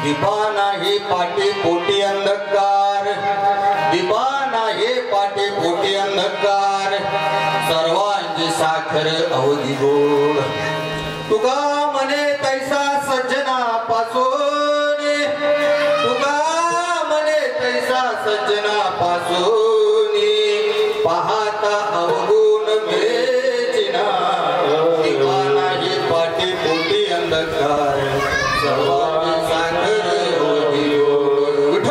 दीपा नाही पाटी पोटी अंधकार, दीपा नाही पाटी पोटी अंधकार, सर्वांची साखर अवधी गोड. तुका म्हणे तैसा सज्जना पासून, तुका म्हणे तैसा सज्जना पासून, पाहता अवगुण मिळेचिना. दीपा नाही पाटी पोटी अंधकार, सर्वांची साखर अवधी गोड.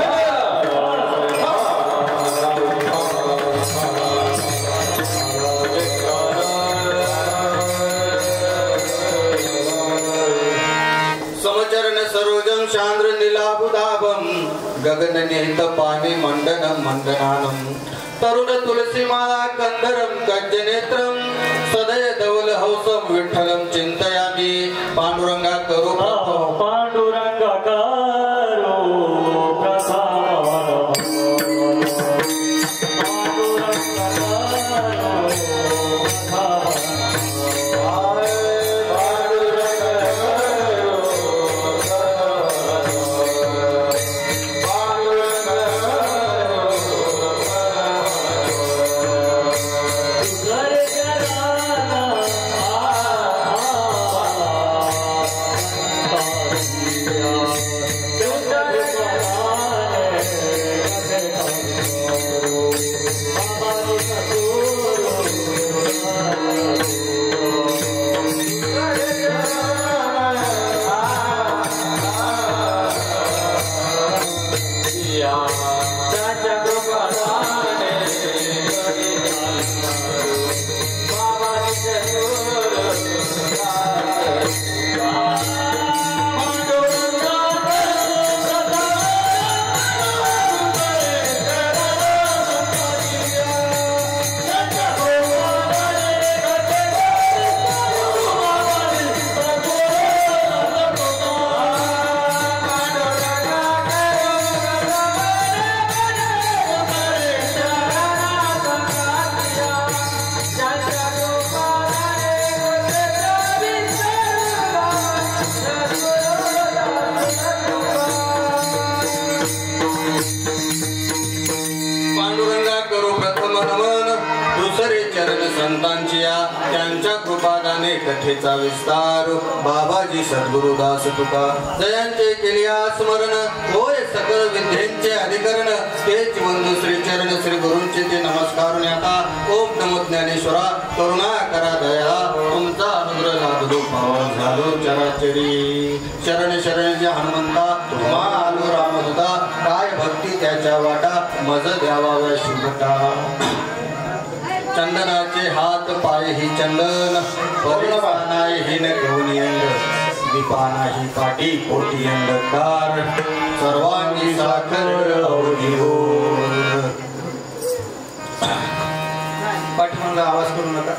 समचरण सरोजम चांद्र नीलाभुधाभम, गगन निहित पाणी मंडनम मंडनानम, तरुण तुलसी माला कंधरम कज्जनेत्रम, सदय धवल हौसम विठ्ठलम चिंतयामी. पांडुरंगा करो पांडुरंगा करो प्रसाद, कथेचा विस्तार. बाबाजी सद्गुरुदास तुका जयांचे केलिया स्मरण, होय सकल विद्येचे अधिकरण. तेच बंधू श्री चरण श्री गुरूंचे ते नमस्कार आता. ओम नमो ज्ञानेश्वरा करुणा करा दया, तुमचा अनुग्रह लाभलो पावन झालो चराचरी. शरण शरण जे हनुमंता तुम्हा आलो रामदूता, काय भक्ती त्याच्या वाटा मज द्यावा शुभता. चंदनाचे हात पाय ही चंदन, परिणा नाही हिन घेऊन अंग, दीपा नाही पाटी पोटी अंधकार, सर्वांची साखर अवधी गोड. पाठीमागला आवाज करू नका.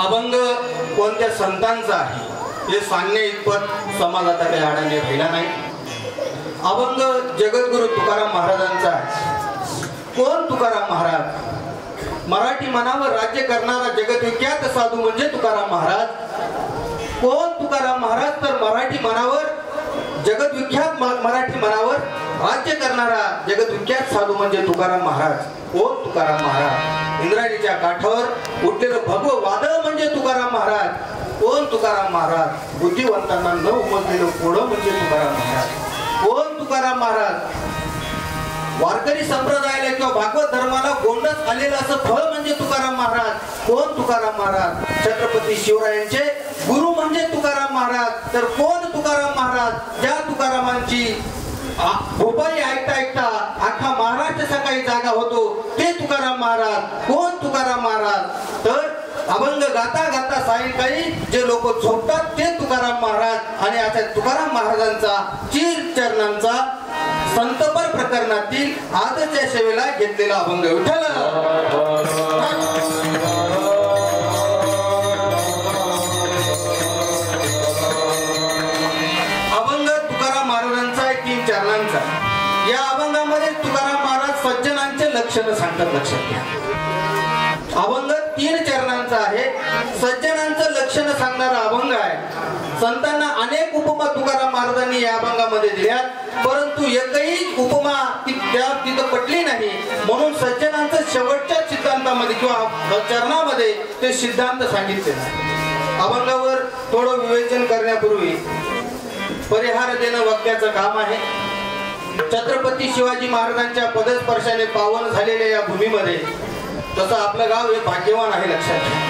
अभंग कोणत्या संतांचा आहे हे सांगणे इतपत समाजाचा काही आडाने राहिला नाही. अभंग जगद्गुरु तुकाराम महाराजांचा आहे. कोण तुकाराम महाराज? मराठी मनावर राज्य करणारा जगद्विख्यात साधू म्हणजे तुकाराम महाराज. कोण तुकाराम महाराज? तर मराठी मनावर जगद्विख्यात मराठी मनावर राज्य करणारा जगद्विख्यात साधू म्हणजे तुकाराम महाराज. कोण तुकाराम महाराज? इंद्रायणीच्या काठावर उठलेलं भगवं वादळ म्हणजे तुकाराम महाराज. कोण तुकाराम महाराज? बुद्धिवंतांना न उमजलेलं कोडं म्हणजे तुकाराम महाराज. कोण तुकाराम महाराज? वारकरी संप्रदायाला किंवा भागवत धर्माला गोंडस आलेलं असं फळ म्हणजे तुकाराम महाराज. कोण तुकाराम महाराज? छत्रपती शिवरायांचे गुरु म्हणजे तुकाराम महाराज. तर कोण तुकाराम महाराज? ज्या तुकारामांची भोपाळी ऐकता ऐकता अख्खा महाराष्ट्र सकाळी जागा होतो ते तुकाराम महाराज. कोण तुकाराम महाराज? तर अभंग गाता गाता सायंकाळी जे लोक झोपतात ते तुकाराम महाराज. आणि अशा तुकाराम महाराजांचा चीर चरणांचा संतपर प्रकरणातील आजच्या सेवेला घेतलेला अभंग. विठ्ठल अभंग तुकाराम महाराजांचा आहे 3 चरणांचा. या अभंगामध्ये तुकाराम महाराज सज्जनांचे लक्षण सांगतात. लक्षात घ्या, अभंग 3 चरणांचा आहे. सज्जनांचं लक्षण सांगणारा अभंग आहे. संतांना अनेक उपमा तुकाराम महाराजांनी या अभंगामध्ये दिल्या, परंतु एकही उपमा तिथं पटली नाही. म्हणून सज्जनांचं शेवटच्या सिद्धांतामध्ये किंवा चरणामध्ये ते सिद्धांत सांगितले. अभंगावर थोडं विवेचन करण्यापूर्वी परिहार देणं वाक्याचं काम आहे. छत्रपती शिवाजी महाराजांच्या पदस्पर्शाने पावन झालेल्या या भूमीमध्ये तसं आपलं गाव हे भाग्यवान आहे. लक्षात घ्या,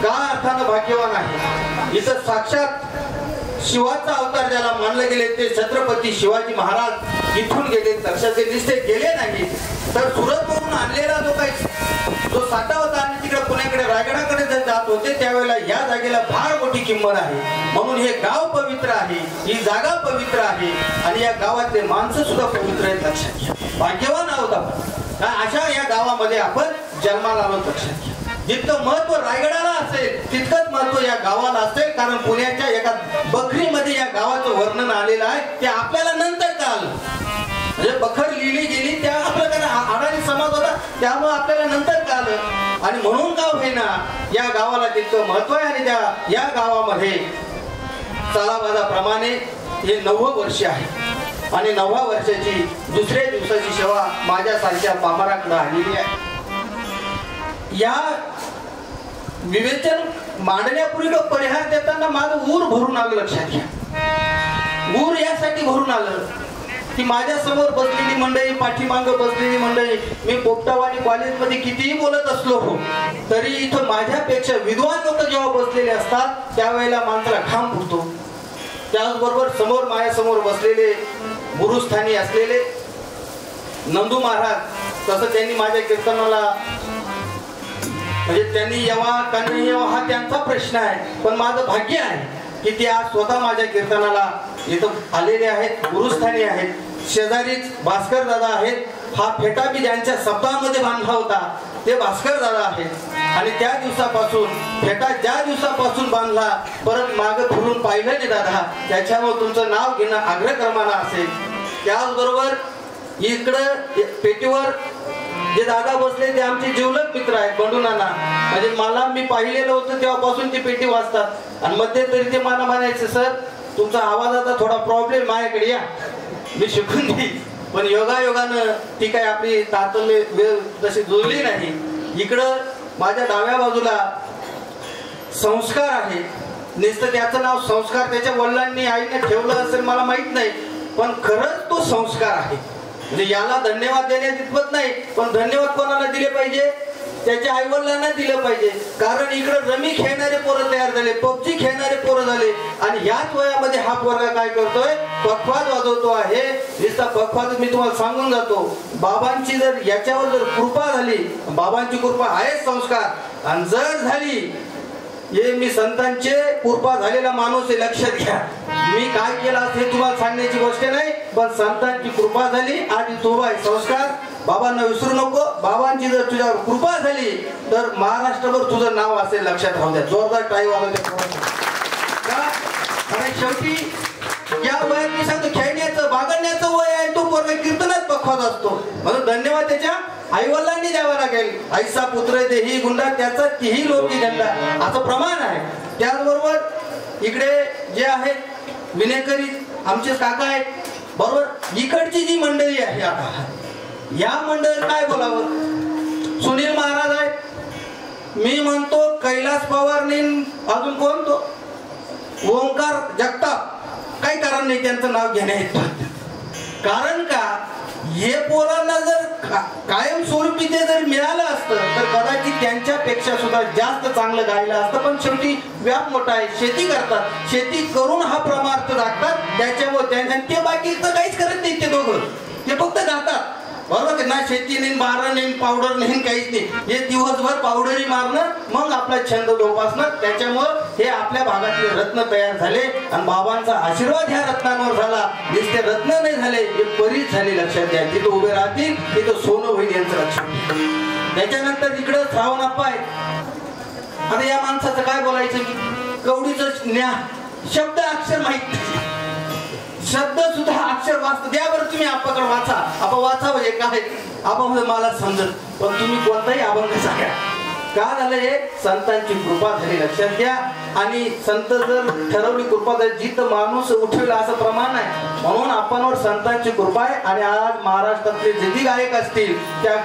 का अर्थानं भाग्यवान आहे. इथं साक्षात शिवाचा अवतार ज्याला मानले गेले ते छत्रपती शिवाजी महाराज इथून गेले. लक्षात दिसते गेले नाही तर सुरतवरून आणलेला जो साठा होता आणि तिकडे पुण्याकडे रायगडाकडे जर जात होते त्यावेळेला या जागेला फार मोठी किंमत आहे. म्हणून हे गाव पवित्र आहे, ही जागा पवित्र आहे आणि या गावातले माणसं सुद्धा पवित्र आहेत. लक्षात घ्या, भाग्यवान आहोत आपण. अशा या गावामध्ये आपण जन्माला आलो. लक्षात घ्या, जितकं महत्व रायगडाला असेल तितकंच महत्व या गावाला असेल. कारण पुण्याच्या एका बखरीमध्ये या गावाचं वर्णन आलेलं आहे. ते आपल्याला नंतर कळालं. म्हणजे बखर लिहिली गेली त्या आपल्याला अडाणी समाज होता त्यामुळे आपल्याला नंतर कळालं. आणि म्हणून गाव हे ना या गावाला तितकं महत्व आहे. आणि या गावामध्ये सालाबादाप्रमाणे हे 9वं वर्ष आहे आणि 9व्या वर्षाची दुसऱ्या दिवसाची सेवा माझ्यासारख्या पामराकडे आलेली आहे. या विवेचन मांडण्यापूर्वी परिहार देताना माझं ऊर भरून आलं. लक्षात घ्या, ऊर यासाठी भरून आलं की माझ्या समोर बसलेली मंडळी, पाठीमाग बसलेली मंडळी, मी पोपटावाडी कॉलेजमध्ये कितीही बोलत असलो तरी इथं माझ्यापेक्षा विद्वान लोक जेव्हा बसलेले असतात त्यावेळेला माणसाला घाम फुटतो. त्याचबरोबर माझ्यासमोर बसलेले गुरुस्थानी असलेले नंदू महाराज, तसं त्यांनी माझ्या कीर्तनाला म्हणजे त्यांनी यावा का नाही यावा हा त्यांचा प्रश्न आहे. पण माझं भाग्य आहे की ते आज स्वतः माझ्या कीर्तनाला इथं आलेले आहेत, गुरुस्थानी आहेत. शेजारीच भास्कर दादा आहेत. हा फेटा मी ज्यांच्या शब्दामध्ये बांधला होता ते भास्कर दादा आहेत. आणि त्या दिवसापासून फेटा ज्या दिवसापासून बांधला परत मागे फिरून पाहिलं नाही दादा, त्याच्यामुळे तुमचं नाव घेणं आग्रहक्रमानं असेल. त्याचबरोबर इकडं पेटीवर जे दादा बसले ते आमचे जिवलग मित्र आहेत, बंडू नाना. म्हणजे मला मी पाहिलेलं होतं तेव्हापासून ती पेटी वाजतात आणि मध्यंतरी ते मला म्हणायचे, सर तुमचा आवाजाचा थोडा प्रॉब्लेम माझ्याकडे या, मी शिकून देईन. पण योगायोगानं ती काय आपली तातले वेळ तशी जुळली नाही. इकडं माझ्या डाव्या बाजूला संस्कार आहे. नुसतं त्याचं नाव संस्कार त्याच्या वडिलांनी आईने ठेवलं असेल मला माहित नाही, पण खरंच तो संस्कार आहे. म्हणजे याला धन्यवाद देण्यात इतपत नाही, पण धन्यवाद कोणाला दिले पाहिजे, त्याच्या आईवडिलांना दिलं पाहिजे. कारण इकडे रमी खेळणारे पोरं तयार झाले, पबजी खेळणारे पोरं झाले आणि याच वयामध्ये हा पोरगा काय करतोय, पखवाज वाजवतो आहे. नुसता पखवाज मी तुम्हाला सांगून जातो, बाबांची जर याच्यावर जर कृपा झाली, बाबांची कृपा आहे संस्कार, आणि जर झाली हे मी संतांचे कृपा झालेला माणूस आहे. लक्षात घ्या, मी काय केलं हे तुम्हाला सांगण्याची गोष्ट नाही, पण संतांची कृपा झाली आणि तो आहे संस्कार. बाबांना विसरू नको. बाबांची जर तुझ्यावर कृपा झाली तर महाराष्ट्रभर तुझं नाव असेल. लक्षात राहू द्या. जोरदार टाळी वाजवते. आणि शेवटी या वयात मी सांगतो खेळण्याचं बागडण्याचं वय आहे, तो पोरगा कीर्तनात पखवाज असतो. म्हणून धन्यवाद त्याच्या आईवडिलांनी द्यावा लागेल. आईचा पुत्र देही गुंडा त्याचा तीही लोकी दंडा असं प्रमाण आहे. त्याचबरोबर इकडे जे आहेत विनेकरी आमचे काका आहेत, बरोबर. इकडची जी मंडळी आहे आता या मंडळीत काय बोलावं. सुनील महाराज आहेत, मी म्हणतो कैलास पवारने, अजून कोण तो ओंकार जगताप, काही कारण नाही त्यांचं नाव घेण्यात. कारण का, हे पोरांना जर कायमस्वरूपी ते जर मिळालं असतं तर कदाचित त्यांच्यापेक्षा सुद्धा जास्त चांगलं गायलं असतं. पण शेवटी व्याप मोठा आहे, शेती करतात, शेती करून हा प्रमार्थ दाखतात. त्याच्यामुळे ते बाकी तर काहीच करत नाही. ते दोघं ते फक्त गातात, बरोबर ना. शेती नाही, बारा नाही, पावडर नाही, काहीच नाही. हे दिवसभर पावडरी मारणं, मग आपला छंद जोपासणं. त्याच्यामुळं हे आपल्या भागातले रत्न तयार झाले आणि बाबांचा आशीर्वाद ह्या रत्नांवर झाला. नुसते रत्न नाही झाले, हे परीच झाले. लक्षात घ्या, तिथं उभे राहतील तिथं सोनं होईल यांचं लक्षात. त्याच्यानंतर इकडं श्रावणप्पा आहेत. आता या माणसाचं काय बोलायचं की कवडीचं ज्ञान, शब्द अक्षर माहित नाही, शब्द सुद्धा अक्षर वाचत द्या बरं तुम्ही आपाकडे वाचा. आपण वाचा म्हणजे काय आपण मला समजत, पण तुम्ही कोणताही अभंग सांगा. का झालं, हे संतांची कृपा झाली. लक्षात घ्या. आणि संत जर ठरवली कृपा तर जिथं माणूस उठवेल असं प्रमाण आहे. म्हणून आपणवर संतांची कृपा आहे. आणि आज महाराष्ट्रातले जे गायक असतील त्या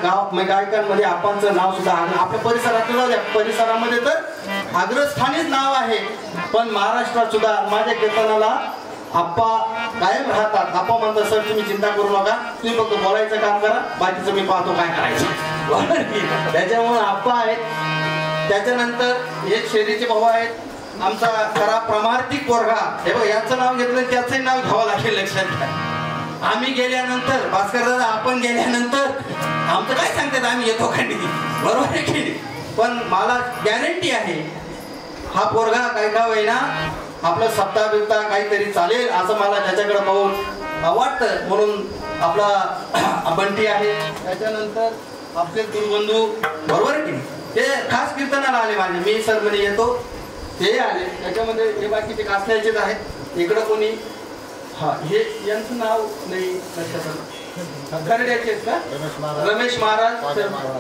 गायकांमध्ये आपणचं नाव सुद्धा आपल्या परिसरात जाऊ द्या, परिसरामध्ये तर अग्रस्थानीच नाव आहे. पण महाराष्ट्रात सुद्धा माझ्या कीर्तनाला आप्पा कायम राहतात. आप्पा म्हणतात सर तुम्ही चिंता करू नका, तुम्ही फक्त बोलायचं काम करा, बाकीचं मी पाहतो काय करायचं. त्याच्यामुळे आप्पा आहेत. त्याच्यानंतर हे शेरीचे भाऊ आहेत. आमचा खरा प्रमार्थिक पोरगा हे बघ याचं नाव घेतलं त्याचंही नाव घ्यावं लागेल लक्षात घ्या. आम्ही गेल्यानंतर भास्कर दादा आपण गेल्यानंतर आमचं काय सांगतात आम्ही येतो खंडी बरोबर आहे की. पण मला गॅरंटी आहे हा पोरगा काय का होईना आपलं सप्ताह बिप्ताह काहीतरी चालेल असं मला त्याच्याकडे पाहून वाटतं. म्हणून आपला बंटी आहे. त्याच्यानंतर आपले गुरुबंधू बरोबर आहे की ते खास कीर्तनाला आले माझे. मी सर म्हणे येतो ते आले. त्याच्यामध्ये हे बाकीचे कासण्याचेच आहेत. इकडं कोणी हा हे यांचं नाव नाही लक्षात गरड्याचेच का रमेश महाराज,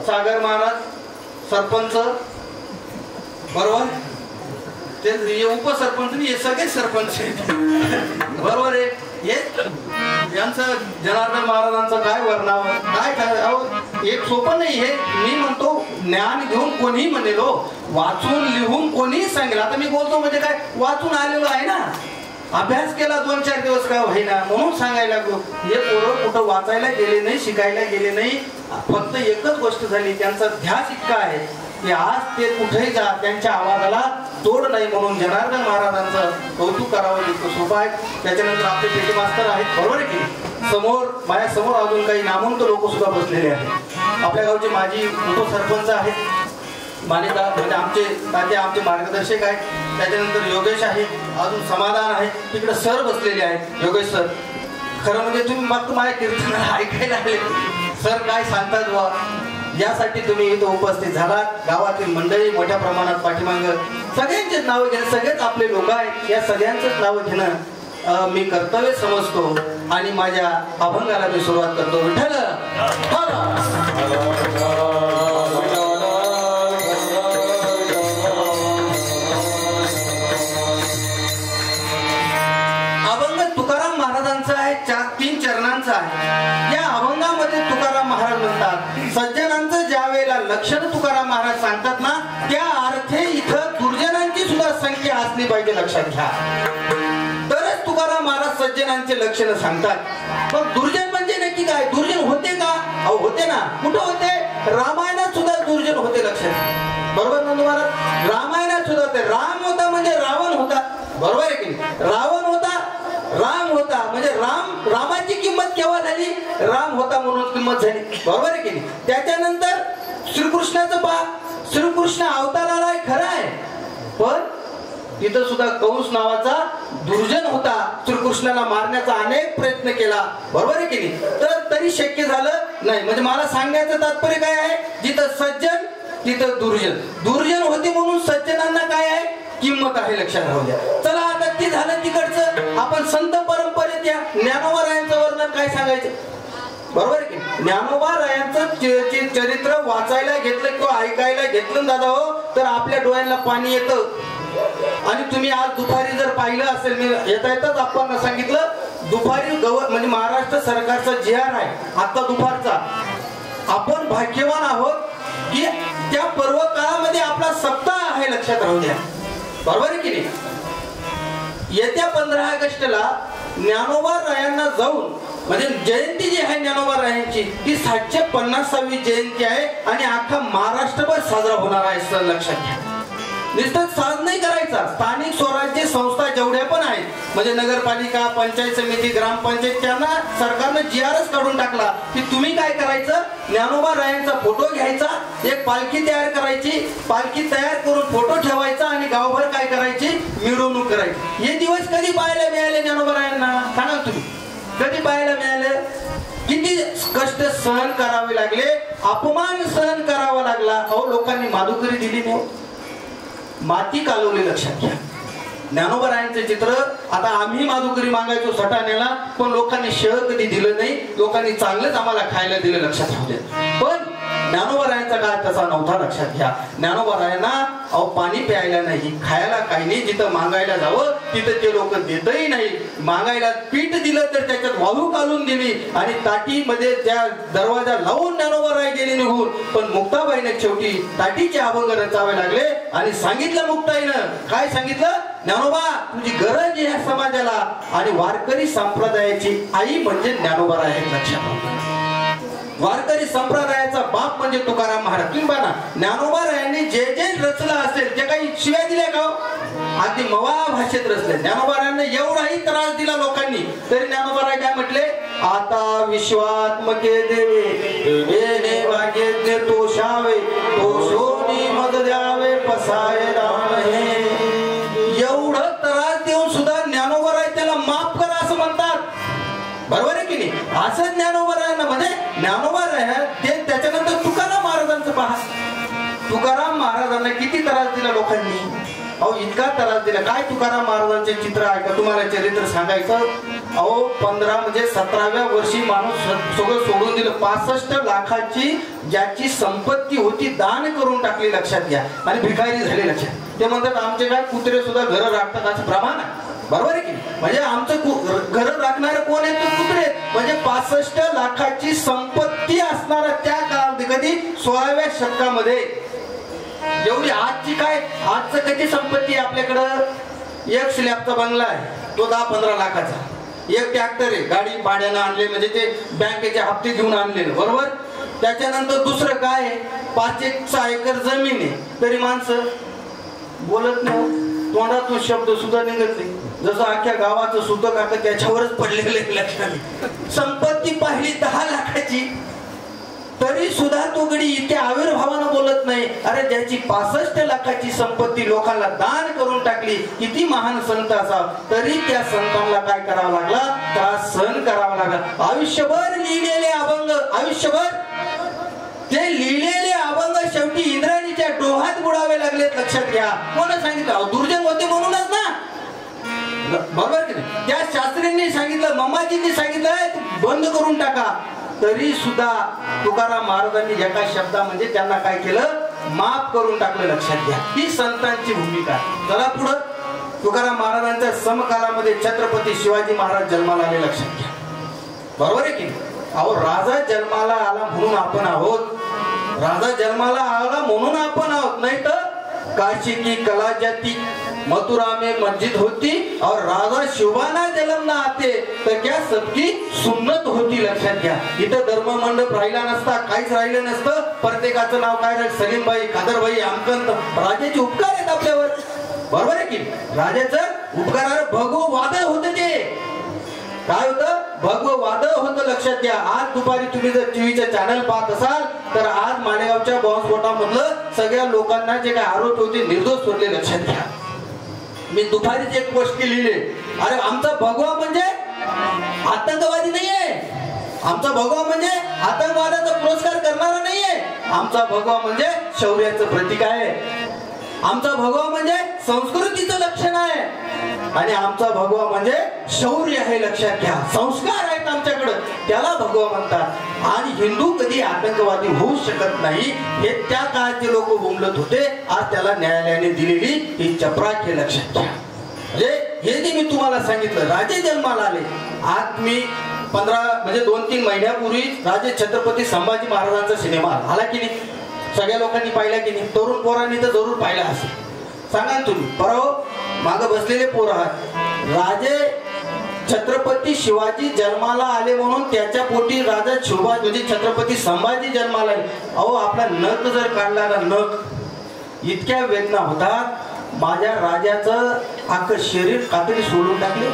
सागर महाराज, सरपंच बरोबर ते उपसरपंच हे सगळे सरपंच आहेत बरोबर आहे. हे यांचं जनार्दन महाराजांचं काय वर्णाव काय एक सोपं नाही. हे मी म्हणतो ज्ञान घेऊन कोणी म्हणेलो वाचून लिहून कोणी सांगेल. आता मी बोलतो म्हणजे काय वाचून आलेलो आहे ना, अभ्यास केला 2-4 दिवस काय होईना म्हणून सांगायला लागलो. हे पोरं कुठं वाचायला गेले नाही, शिकायला गेले नाही. फक्त एकच गोष्ट झाली त्यांचा ध्यास इतका आहे की आज ते कुठेही जा त्यांच्या आवाजाला तोड नाही. म्हणून जनार्दन महाराजांचं कौतुक करावं इतकं सोपं आहे. त्याच्यानंतर आपले पेटी मास्तर आहेत बरोबर आहे की. समोर माझ्या समोर अजून काही नामवंत लोक सुद्धा बसलेले आहेत. आपल्या गावचे माजी उपसरपंच आहेत मानिता म्हणजे आमचे तात्या आमचे मार्गदर्शक आहेत. त्याच्यानंतर योगेश आहे, अजून समाधान आहे. तिकडे सर बसलेले आहेत योगेश सर. खरं म्हणजे तुम्ही मग माझ्या कीर्तनाला ऐकायला आले सर काय सांगतात वा यासाठी तुम्ही इथं उपस्थित झालात. गावातील मंडळी मोठ्या प्रमाणात पाठीमाग सगळ्यांचेच नावं घेणं सगळेच आपले लोक आहेत. या सगळ्यांचंच नावं घेणं मी कर्तव्य समजतो आणि माझ्या अभंगाला मी सुरुवात करतो. विठ्ठल अभंग तुकाराम महाराजांचा आहे. 3 चरणांचा आहे. या अभंगामध्ये तुकाराम महाराज म्हणतात सज्जनांचं ज्या वेळेला लक्षण तुकाराम महाराज सांगतात ना त्या अर्थे इथं दुर्जनांची सुद्धा संख्या असली पाहिजे लक्षात घ्या. तरच तुकाराम महाराज सज्जनांचे लक्षण सांगतात. मग दुर्जन म्हणजे नक्की काय? दुर्जन होते का? अहो होते ना. कुठं होते? रामायणात सुद्धा दुर्जन होते लक्षात बरोबर नंदू महाराज. रामायणात सुद्धा होते. राम होता म्हणजे रावण होता बरोबर आहे की. रावण होता राम होता म्हणजे रामाची किंमत केव्हा झाली? राम होता म्हणून किंमत झाली बरोबर आहे की. त्याच्यानंतर श्रीकृष्णाचं पहा श्रीकृष्ण अवताराला खरं आहे पण तिथं सुद्धा कंस नावाचा दुर्जन होता. श्रीकृष्णाला मारण्याचा अनेक प्रयत्न केला बरोबर आहे की नाही. तर तरी शक्य झालं नाही. म्हणजे मला सांगण्याचं तात्पर्य काय आहे जिथं सज्जन तिथं दुर्जन. दुर्जन होते म्हणून सज्जनांना काय आहे किंमत आहे लक्षात राहू द्या. चला आता ते झालं तिकडचं. आपण संत परंपरेत या ज्ञानोबा रायांचं वर्णन काय सांगायचं बरोबर आहे की. ज्ञानोबा रायांचं चरित्र वाचायला घेतलं किंवा ऐकायला घेतलं दादा हो तर आपल्या डोळ्यांना पाणी येतं. आणि तुम्ही आज दुपारी जर पाहिलं असेल मी येता येताच आपण सांगितलं दुपारी म्हणजे महाराष्ट्र सरकारचा GR आहे आता दुपारचा. आपण भाग्यवान आहोत की त्या पर्व काळामध्ये आपला सप्ताह आहे लक्षात राहू द्या बरोबर आहे की नाही. येत्या 15 ऑगस्टला ज्ञानोबा रायांना जाऊन म्हणजे जयंती जी आहे ज्ञानोबा रायांची ती 750वी जयंती आहे आणि अख्खा महाराष्ट्रभर साजरा होणार आहे सर लक्षात घ्या. नुसतं साज नाही करायचा. स्थानिक स्वराज्य संस्था जेवढ्या पण आहेत म्हणजे नगरपालिका पंचायत समिती ग्रामपंचायत त्यांना सरकारनं GRच काढून टाकला की तुम्ही काय करायचं ज्ञानोबा रायांचा फोटो घ्यायचा एक पालखी तयार करायची. पालखी तयार करून फोटो ठेवायचा आणि गावभर काय करायची मिरवणूक करायची. हे दिवस कधी पाहायला मिळाले ज्ञानोबा रायांना सांगा तुम्ही कधी पाहायला मिळालं? किती कष्ट सहन करावे लागले, अपमान सहन करावा लागला. अहो लोकांनी माधुकरी दिली नाही, माती कालवली लक्षात घ्या. ज्ञानोबा रायांचे चित्र आता आम्ही माधुकरी मागायचो सटाण्याला पण लोकांनी शह कधी दिलं नाही. लोकांनी चांगलंच आम्हाला खायला दिलं लक्षात राहू द्या. पण ज्ञानोबरायांचा काळ तसा नव्हता, लक्षात घ्या. ज्ञानोबरायांना अहो पाणी प्यायला नाही, खायला काही नाही, जिथं मागायला जावं तिथं ते लोक देतही नाही. मागायला पीठ दिलं तर त्याच्यात वाळू काढून दिली आणि ताटीमध्ये त्या दरवाजा लावून ज्ञानोबराय गेले निघून. पण मुक्ताबाईने शेवटी ताटीचे अभंग रचावे लागले आणि सांगितलं मुक्ताईनं, काय सांगितलं, ज्ञानोबा तुझी गरज आहे या समाजाला आणि वारकरी संप्रदायाची आई म्हणजे ज्ञानोबराय आहे, लक्षात. वारकरी संप्रदायाचा बाप म्हणजे तुकाराम महाराज. तुम्ही बघा ज्ञानोबरायांनी जे जे रचलं असेल ते काही शिव्या दिल्या का, अगदी मवा भाषेत रचले. ज्ञानोबरायांना एवढाही त्रास दिला लोकांनी तरी ज्ञानोबराय काय म्हटले, आता विश्वात्मके देवे भाग्यज्ञ तोषावे तोषोनी मद द्यावे पसाय राम हे. एवढं त्रास देऊन सुद्धा ज्ञानोबराय त्याला माफ करा असं म्हणतात, बरोबर आहे की नाही. असं ज्ञानोबरायांना म्हणजे ज्ञानोबराय ते. त्याच्यानंतर तुकाराम महाराजांचं पहा, तुकाराम महाराजांना किती त्रास दिला लोकांनी, अहो इतका त्रास दिला. काय तुकाराम महाराजांचे चित्र आहे का तुम्हाला चरित्र सांगायचं, अहो 15 म्हणजे 17व्या वर्षी माणूस सगळं सोडून दिलं. 65 लाखाची ज्याची संपत्ती होती दान करून टाकली, लक्षात घ्या, आणि भिकारी झाले, लक्षात. ते म्हणतात आमचे काय कुत्रे सुद्धा घर राखतात असं प्रमाण आहे, बरोबर आहे की. म्हणजे आमचं घर राखणारे कोण आहेत, ते कुत्रे. म्हणजे 65 लाखाची संपत्ती असणारा त्या काळात कधी 16व्या शतकामध्ये एवढी आजची काय, आजचं कधी संपत्ती आहे आपल्याकडं, एक स्लॅबचा बंगला आहे तो 10-15 लाखाचा, एक ट्रॅक्टर आहे गाडी भाड्यानं आणले म्हणजे ते बँकेचे हप्ते घेऊन आणलेलं, बरोबर. त्याच्यानंतर दुसरं काय आहे, 5-6 एकर जमीन आहे तरी माणसं बोलत नाही, तोंडातून शब्द सुद्धा निघत नाही, जसं अख्ख्या गावाचं सुद्धा काका त्याच्यावरच पडलेलं लक्षात. संपत्ती पाहिली 10 लाखाची तरी सुद्धा तो गडी इतक्या आविर्भावानं बोलत नाही. अरे ज्याची 65 लाखाची संपत्ती लोकांना दान करून टाकली, किती महान संत असावा, तरी त्या संतांना काय करावं लागला, त्रास सहन करावा लागला. आयुष्यभर लिहिलेले अभंग, आयुष्यभर ते लिहिलेले अभंग शेवटी इंद्राणीच्या डोहात बुडावे लागलेत, लक्षात घ्या. कोण सांगितलं, दुर्जन होते म्हणूनच ना, बरोबर की नाही. त्या शास्त्रींनी सांगितलं, ममाजींनी सांगितलं बंद करून टाका, तरी सुद्धा तुकाराम महाराजांनी एका शब्दा म्हणजे त्यांना काय केलं, माफ करून टाकलं, लक्षात घ्या. ही संतांची भूमिका. चला पुढं. तुकाराम महाराजांच्या समकालामध्ये छत्रपती शिवाजी महाराज जन्माला आले, लक्षात घ्या, बरोबर आहे की. अहो राजा जन्माला आला म्हणून आपण आहोत, राजा जन्माला आला म्हणून आपण आहोत, नाही तर काशी की कला जाती मथुरा में मस्जिद होती और राजा शिवाना जन्म ना आते तर क्या सबकी सुन्नत होती, लक्षात घ्या. इथं धर्म मंडप राहिला नसता, काहीच राहिलं नसतं. प्रत्येकाचं नाव काय राहील, सलीमबाई, कादरबाई, आमकंत. राजाचे उपकार आहेत आपल्यावर, बरोबर आहे की. राजाचं उपकारावर भगवं वादळ होतं, ते काय होतं, भगवं वादळ होतं, लक्षात घ्या. आज दुपारी तुम्ही जर टीव्हीचे चॅनल पाहत असाल तर आज मालेगावच्या बॉम्बस्फोटामधलं सगळ्या लोकांना जे काही आरोप होते निर्दोष सोडले, लक्षात घ्या. मी दुपारीच एक पोस्ट लिहिले, अरे आमचा भगवा म्हणजे आतंकवादी नाहीये, आमचा भगवा म्हणजे आतंकवादाचा पुरस्कार करणारा नाहीये, आमचा भगवा म्हणजे शौर्याचं प्रतीक आहे, आमचा भगवा म्हणजे संस्कृतीचं लक्षण आहे आणि आमचा भगवा म्हणजे शौर्य आहे, लक्षात घ्या. संस्कार आहेत आमच्याकडं, त्याला भगवा म्हणतात. आणि हिंदू कधी आतंकवादी होऊ शकत नाही, हे त्या काळाचे लोक बोंबलत होते. आज त्याला न्यायालयाने दिलेली ही चपराक हे लक्षात घ्या. म्हणजे हे जे मी तुम्हाला सांगितलं, राजे जन्माला आले. आज मी 2-3 महिन्यापूर्वी राजे छत्रपती संभाजी महाराजांचा सिनेमा आला की नाही, सगळ्या लोकांनी पाहिला की नाही, तरुण पोरांनी तर जरूर पाहिला असेल. सांगा तुम्ही, बरोबर मागे बसलेले पोर आहात, राजे छत्रपती शिवाजी जन्माला आले म्हणून त्याच्या पोटी राजा शिवाजी म्हणजे छत्रपती संभाजी जन्माला आले. अहो आपला नख जर काढला ना, नख इतक्या वेदना होतात, माझ्या राजाचं अख्खं शरीर कातडी सोडून टाकले.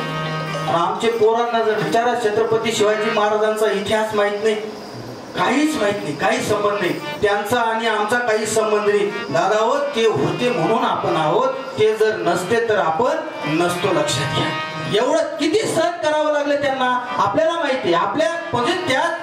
आमचे पोरांना जर विचारा, छत्रपती शिवाजी महाराजांचा इतिहास माहित नाही, काहीच माहित नाही, काही संबंध नाही त्यांचा आणि आमचा, काही संबंध नाही. दादा हो, ते होते म्हणून आपण आहोत, ते जर नसते तर आपण नसतो, लक्षात घ्या. एवढं किती सहन करावं लागलं त्यांना आपल्याला माहिती आहे. आपल्या म्हणजे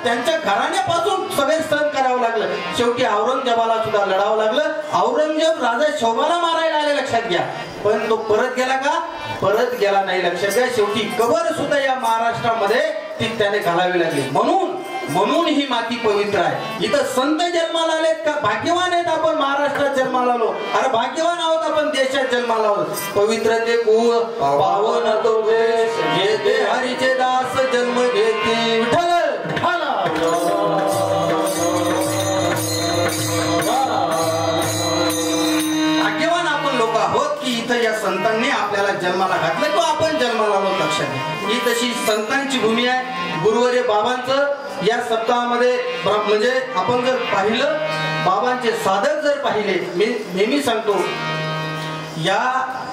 त्यांच्या घराण्यापासून सगळे सहन करावं लागलं. शेवटी औरंगजेबाला सुद्धा लढावं लागलं. औरंगजेब राजा शोभाला मारायला आले, लक्षात घ्या. पण तो परत गेला का, परत गेला नाही, लक्षात घ्या. शेवटी कबर सुद्धा या महाराष्ट्रामध्ये ती त्याने घालावी लागली. म्हणून म्हणून ही माती पवित्र आहे. इथं संत जन्माला आलेत का? भाग्यवान आहेत आपण महाराष्ट्रात जन्माला आलो. अरे भाग्यवान आहोत आपण देशात जन्माला आलो. पवित्र ते कुळ पावन तो देश घेते हरीचे दास जन्म घेती. विठ्ठल भाग्यवान आपण लोक आहोत की इथं या संतांनी आपल्याला जन्माला घातलं किंवा आपण जन्माला आलो. लक्षात घ्या, ही तशी संतांची भूमी आहे. गुरुवर्य बाबांचं या सप्ताहामध्ये म्हणजे आपण जर पाहिलं, बाबांचे साधक जर पाहिले, मी नेहमी सांगतो या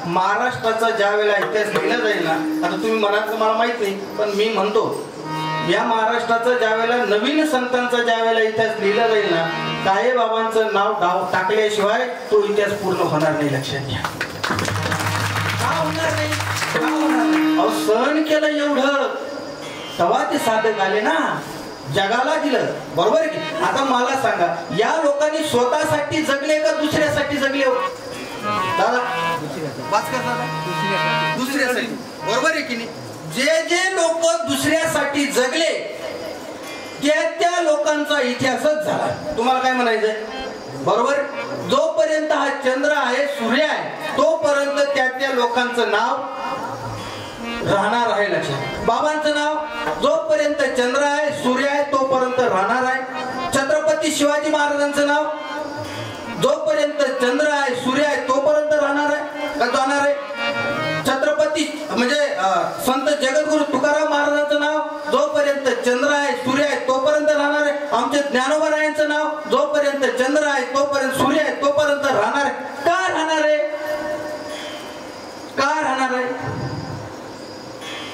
महाराष्ट्राचा ज्या वेळेला इतिहास लिहिला जाईल ना, आता तुम्ही म्हणाल मला माहित नाही, पण मी म्हणतो या महाराष्ट्राचा ज्या वेळेला नवीन संतांचा ज्या वेळेला इतिहास लिहिला जाईल ना, काय बाबांचं नाव टाकल्याशिवाय तो इतिहास पूर्ण होणार नाही. लक्षात घ्या. का होणार नाही? का होणार नाही? अहो सहन केलं एवढं तेव्हा ते साधक आले ना, जगाला दिलं. बरोबर आहे की? आता मला सांगा, या लोकांनी स्वतःसाठी जगले का दुसऱ्यासाठी जगले? दादा दुसऱ्यासाठी. बरोबर आहे की नाही? जे जे लोक दुसऱ्यासाठी जगले त्या लोकांचा इतिहासच झाला. तुम्हाला काय म्हणायचंय? बरोबर. जोपर्यंत हा चंद्र आहे, सूर्य आहे, तोपर्यंत त्या लोकांचं नाव राहणार आहे. लक्षात. बाबांचं नाव जोपर्यंत चंद्र आहे, सूर्य आहे, तोपर्यंत राहणार आहे. छत्रपती शिवाजी महाराजांचं नाव जोपर्यंत चंद्र आहे, सूर्य आहे, तोपर्यंत राहणार आहे का जाणार आहे? छत्रपती म्हणजे संत जगद्गुरु तुकाराम महाराजांचं नाव जोपर्यंत चंद्र आहे, सूर्य आहे, तोपर्यंत राहणार आहे. आमचे ज्ञानोबारायांचं नाव जोपर्यंत चंद्र आहे, तोपर्यंत सूर्य आहे, तोपर्यंत राहणार आहे. का राहणार आहे? का राहणार आहे?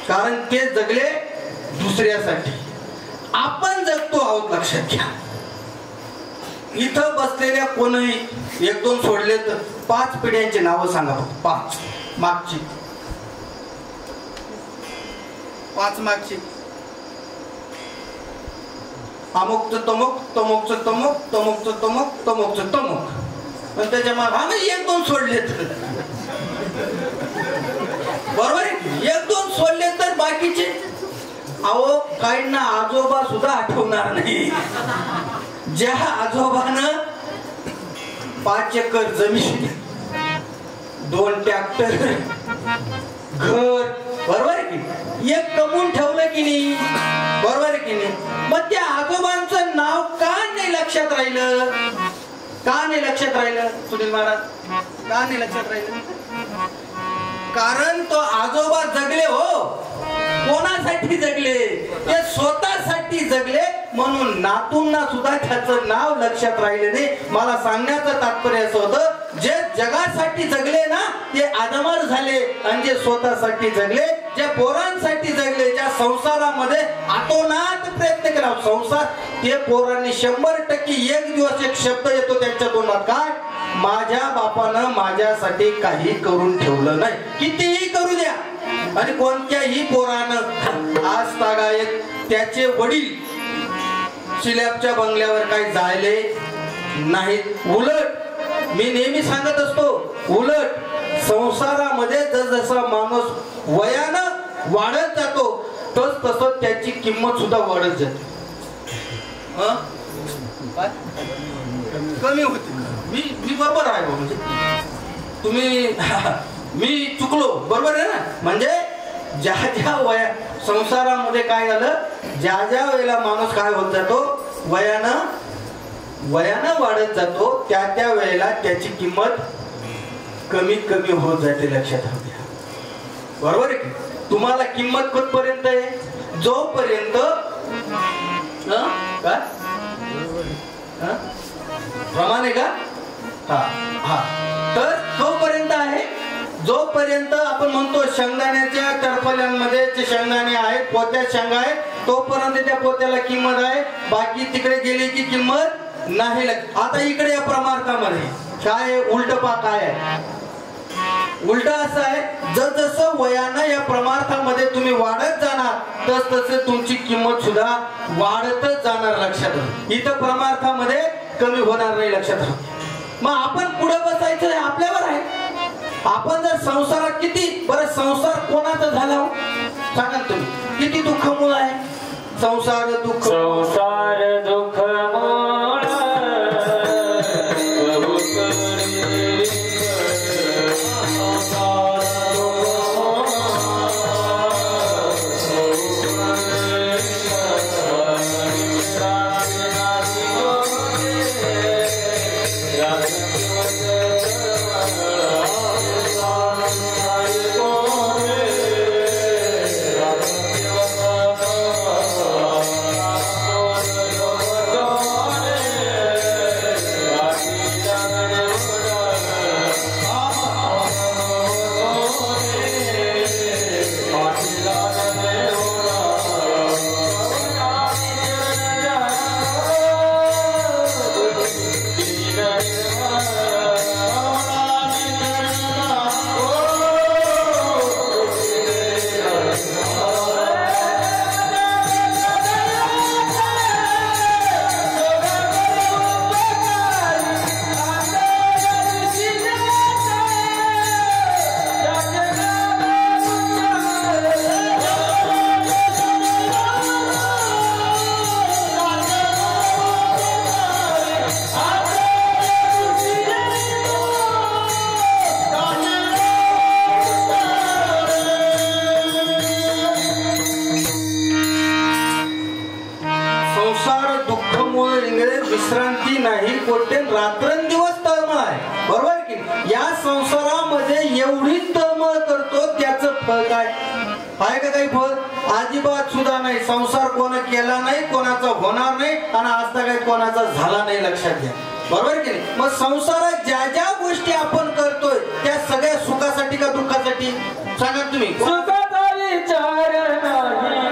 कारण ते जगले दुसऱ्यासाठी. आपण जगतो आहोत. लक्षात घ्या. इथं बसलेल्या कोणीही एक दोन सोडले तर 5 पिढ्यांची नावं सांगा. 5 मागची, 5 मागची. अमुकचं तमुक, तमुकचं तमुक, तमुकचं तमुक, तमुकचं तमुक. पण त्याच्या माग आम्ही 1-2 सोडलेत. बरोबर आहे. 1-2 सोडले तर बाकीचे अहो काहींना आजोबा सुद्धा आठवणार नाही. ज्या आजोबानं 5 एकर जमीन, 2 ट्रॅक्टर, घर, बरोबर आहे की, एक कमवून ठेवलं की नाही? बरोबर आहे की नाही? मग त्या आजोबांचं नाव का नाही लक्षात राहिलं? का नाही लक्षात राहिलं? सुनील महाराज, का नाही लक्षात राहिलं? कारण तो आजोबा जगले हो. कोणासाठी जगले? ते स्वतःसाठी जगले. म्हणून नातूंना सुद्धा त्याचं नाव लक्षात राहिले नाही. मला सांगण्याचं तात्पर्य असं होतं, जे जगासाठी जगले ना ते अदमर झाले, आणि जे स्वतःसाठी जगले, ज्या पोरांसाठी जगले, ज्या संसारामध्ये आतोनात प्रयत्न केला संसार, ते पोरांनी 100% एक दिवस एक शब्द येतो त्यांच्या तोंडात, काय? माझ्या बापानं माझ्यासाठी काही करून ठेवलं नाही. कितीही करू द्या. आणि कोणत्याही पोरानं आज तागायत त्याचे वडील स्लॅबच्या बंगल्यावर काही जायले नाहीत. उलट मी नेहमी सांगत असतो, उलट संसारामध्ये जसजसा माणूस वयानं वाढत जातो तस तसं त्याची किंमत सुद्धा वाढत जाते. कमी होते. मी बरोबर आहे म्हणजे तुम्ही मी चुकलो, बरोबर आहे ना? म्हणजे ज्या ज्या वया संसारामध्ये काय झालं, ज्या ज्या वेळेला माणूस काय होत जातो, वयानं वाढत जातो, त्या वेळेला त्याची किंमत कमीत कमी होत जाते. लक्षात राहू द्या. बरोबर आहे की? तुम्हाला किंमत कुठपर्यंत आहे? जोपर्यंत काय प्रमाण आहे का? हा तर तोपर्यंत आहे. जोपर्यंत आपण म्हणतो शेंगदाण्याच्या टरफल्यांमध्ये जे शेंगदाणे आहेत, पोत्यात शेंगा आहेत, तोपर्यंत त्या पोत्याला किंमत आहे. बाकी तिकडे गेली की किंमत नाही. आता इकडे या परमार्थामध्ये काय उलट पा काय आहे? उलट असं आहे, जसं वयानं या परमार्थामध्ये तुम्ही वाढत जाणार तस तसे तुमची किंमत सुद्धा वाढतच जाणार. लक्षात. इथं परमार्थामध्ये कमी होणार नाही. लक्षात. मग आपण पुढे बसायचं आपल्यावर आहे. आपण जर संसारात किती बरं संसार कोणाचा झाला हो सांगा तुम्ही, किती दुःख मूळ आहे संसार दुःख मूळ विश्रांती नाही, कोठे रात्रंदिवस तळमळ आहे, बरोबर की? या संसारामध्ये एवढी तळमळ करतो, त्याचं फळ काय आहे का? काही फळ अजिबात सुद्धा नाही. संसार कोण केला नाही, कोणाचा होणार नाही, आणि आता काही कोणाचा झाला नाही, लक्षात घ्या, बरोबर की नाही? मग संसारात ज्या ज्या गोष्टी आपण करतोय त्या सगळ्या सुखासाठी का दुःखासाठी? सांगा तुम्ही. सुखाचा विचार नाही,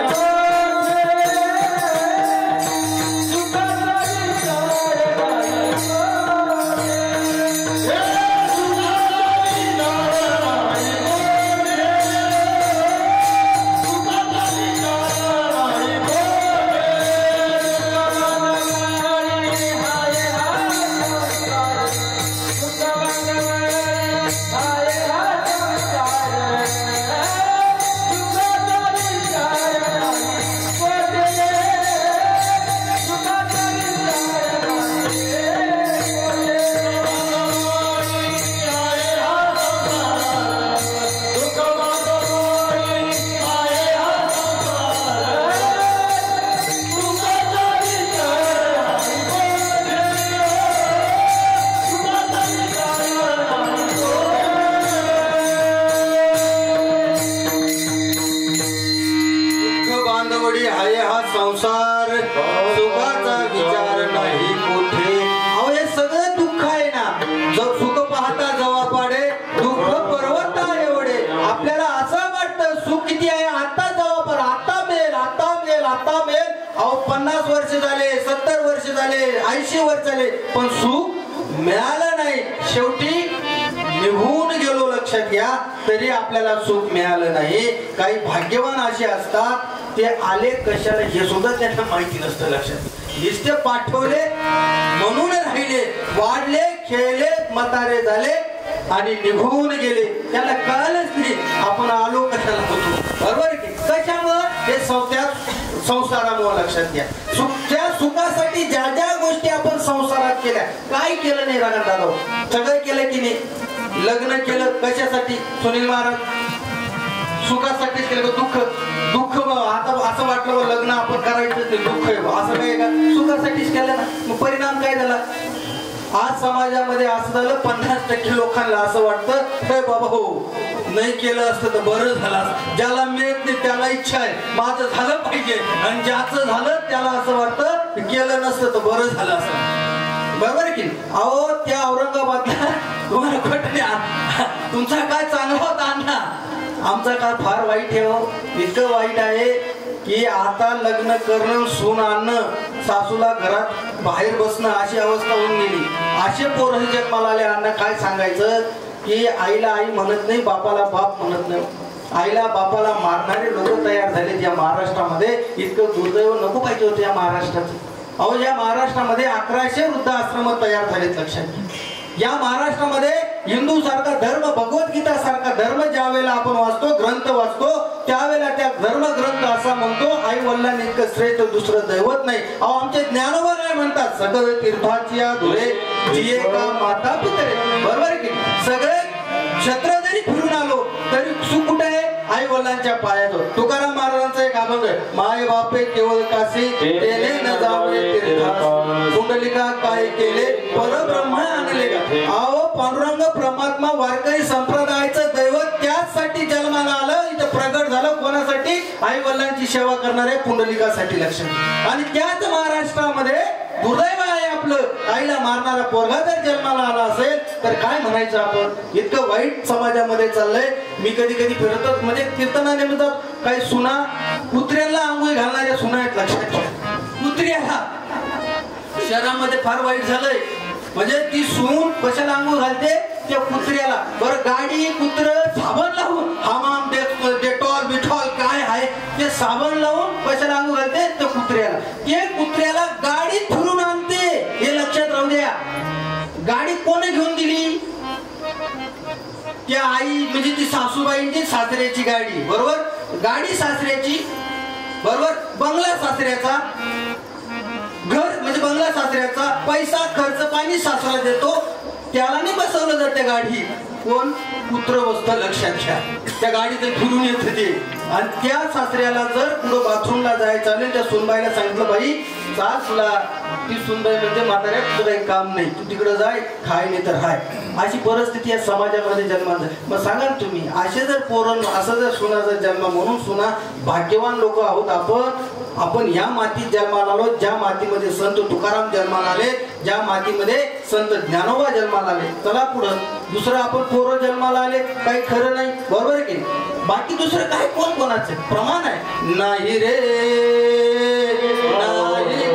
संसार सुखाचा विचार नाही कुठे. अहो हे सगळं दुःख आहे ना. जर सुख पाहता जवा पाडे, दुःख पर्वता एवढे. आपल्याला असं वाटतं सुख किती आहे, आता जवा पाड, आता मिळेल, आता मिळेल, आता मिळेल. अहो 50 वर्ष झाले, 70 वर्ष झाले, 80 वर्ष झाले, पण सुख मिळालं नाही. शेवटी निघून गेलो, लक्षात घ्या, तरी आपल्याला सुख मिळालं नाही. काही भाग्यवान असे असतात, ते आले कशाला हे सुद्धा त्यांना माहिती नसतं, लक्षात. लिस्ट पाठवले म्हणून राहिले, वाढले, खेळले, म्हातारे झाले आणि निघून गेले. त्याला कळलंच नाही आपण आलो कशाला होतो, बरोबर की? कशामुळं? हे संसारामुळे, लक्षात घ्या. त्या सुखासाठी ज्या ज्या गोष्टी आपण संसारात केल्या, काय केलं नाही राणा दादा? सगळं केलं की नाही? लग्न केलं कशासाठी? सुनील महाराज सुखासाठी केलं. दुःख दुःख आता असं वाटलं लग्न आपण करायचं ते दुःख आहे, असं काय का? सुखासाठीच केलं ना. मग परिणाम काय झाला? आज समाजामध्ये असं झालं, 50% लोकांना असं वाटतं, हे बाबा हो नाही केलं असतं तर बरं झालं. ज्याला मिळत नाही त्याला इच्छा आहे माझं झालं पाहिजे, आणि ज्याचं झालं त्याला असं वाटतं केलं नसतं तर बरं झालं असं, बरोबर की? अहो त्या औरंगाबादला तुम्हाला खोटं, तुमचा काय चांगला होता अण्णा, आमचा काळ फार वाईट आहे. हो इतकं वाईट आहे की आता लग्न करणं, सून आणणं, सासूला घरात बाहेर बसणं अशी अवस्था होऊन गेली. असे पोरं जन्माला आले. अण्णा काय सांगायचं की आईला आई म्हणत नाही, बापाला बाप म्हणत नाही. आईला बापाला मारणारे लोक तयार झाले या महाराष्ट्रामध्ये. इतकं दुर्दैव नको पाहिजे होतं या महाराष्ट्राचं. अहो या महाराष्ट्रामध्ये 1100 वृद्धाश्रम तयार झालेत, लक्षात. या महाराष्ट्रामध्ये हिंदू सारखा धर्म, भगवद्गीता सारखा धर्म ज्या वेळेला आपण वाचतो, ग्रंथ वाचतो, त्यावेळेला त्या धर्मग्रंथ असा म्हणतो, आई वडिलांनी इतकं श्रेष्ठ दुसरं दैवत नाही. अहो आमचे ज्ञानोबा काय म्हणतात, सकळ तीर्थाची धुळे जिये का माता पितरे. बरोबर आहे की सगळे क्षेत्र जरी फिरून आलो तरी सुख कुठे आहे, आई वडिलांच्या पायात. तुकाराम महाराजांचा एक अभंग आहे, माय बापे केवळ काशी तेने न जावे तीर्थासी, कुंडलिका काय केले परब्रह्म आणले का. अहो पांडुरंग परमात्मा वारकरी संप्रदायाचं दैवत त्याचसाठी जन्माला आलं, इथं प्रगट झालं. कोणासाठी, आई वडिलांची सेवा करणाऱ्या पुंडलिकासाठी. लक्षात. आणि त्याच महाराष्ट्रामध्ये दुर्दैव आहे आपलं, आईला मारणारा पोरगा जर जन्माला आला असेल तर काय म्हणायचं आपण. इतकं वाईट समाजामध्ये चाललंय. मी कधी कधी फिरतच म्हणजे कीर्तनाने म्हणतात काही सुना कुत्र्याला आंघोळ घालणाऱ्या सुना आहेत. लक्षात घ्या, कुत्र्याला शहरामध्ये फार वाईट झालंय. म्हणजे ती सून कशाला आंघोळ घालते, त्या कुत्र्याला. बरं गाडी कुत्र साबण लावून, हमाम डेटॉल बिटॉल काय आहे ते साबण लावून कशाला आंघोळ घालते, त्या कुत्र्याला. ते कुत्र्याला गाडीत फिरून आणते, हे लक्षात राहू द्या. गाडी कोणी घेऊन दिली, त्या आई म्हणजे ती सासूबाईंची सासऱ्याची गाडी. बरोबर, गाडी सासऱ्याची. बरोबर, बंगला सासऱ्याचा, घर म्हणजे बंगला सासऱ्याचा, पैसा खर्च पाणी सासरा देतो, त्याला नाही बसवलं जाते गाडी. कोण, कुत्र बसतं. लक्षात घ्या, त्या गाडीत फिरून येत होते. आणि त्या सासऱ्याला जर पुढं बाथरूमला जायचं आलं, त्या सुनबाईला सांगितलं, बाई जा तुला, ती सुनबाई म्हणजे म्हाताऱ्या तुझं काही काम नाही, तू तिकडं जाय, खाय नाही तर हाय. अशी परिस्थिती या समाजामध्ये जन्मात. मग सांगा तुम्ही, असे जर पोरण असं जर सुनाचा जन्म, म्हणून सुना भाग्यवान लोक आहोत आपण या मातीत जन्माला आलो, ज्या मातीमध्ये संत तुकाराम जन्माला आले, ज्या मातीमध्ये संत ज्ञानोबा जन्माला आले. चला पुढं, दुसरं आपण पोरं जन्माला आले, काही खरं नाही. बरोबर आहे की. बाकी दुसरं काय कोण कोणाचं प्रमाण आहे, नाही रे नाही कुणाचे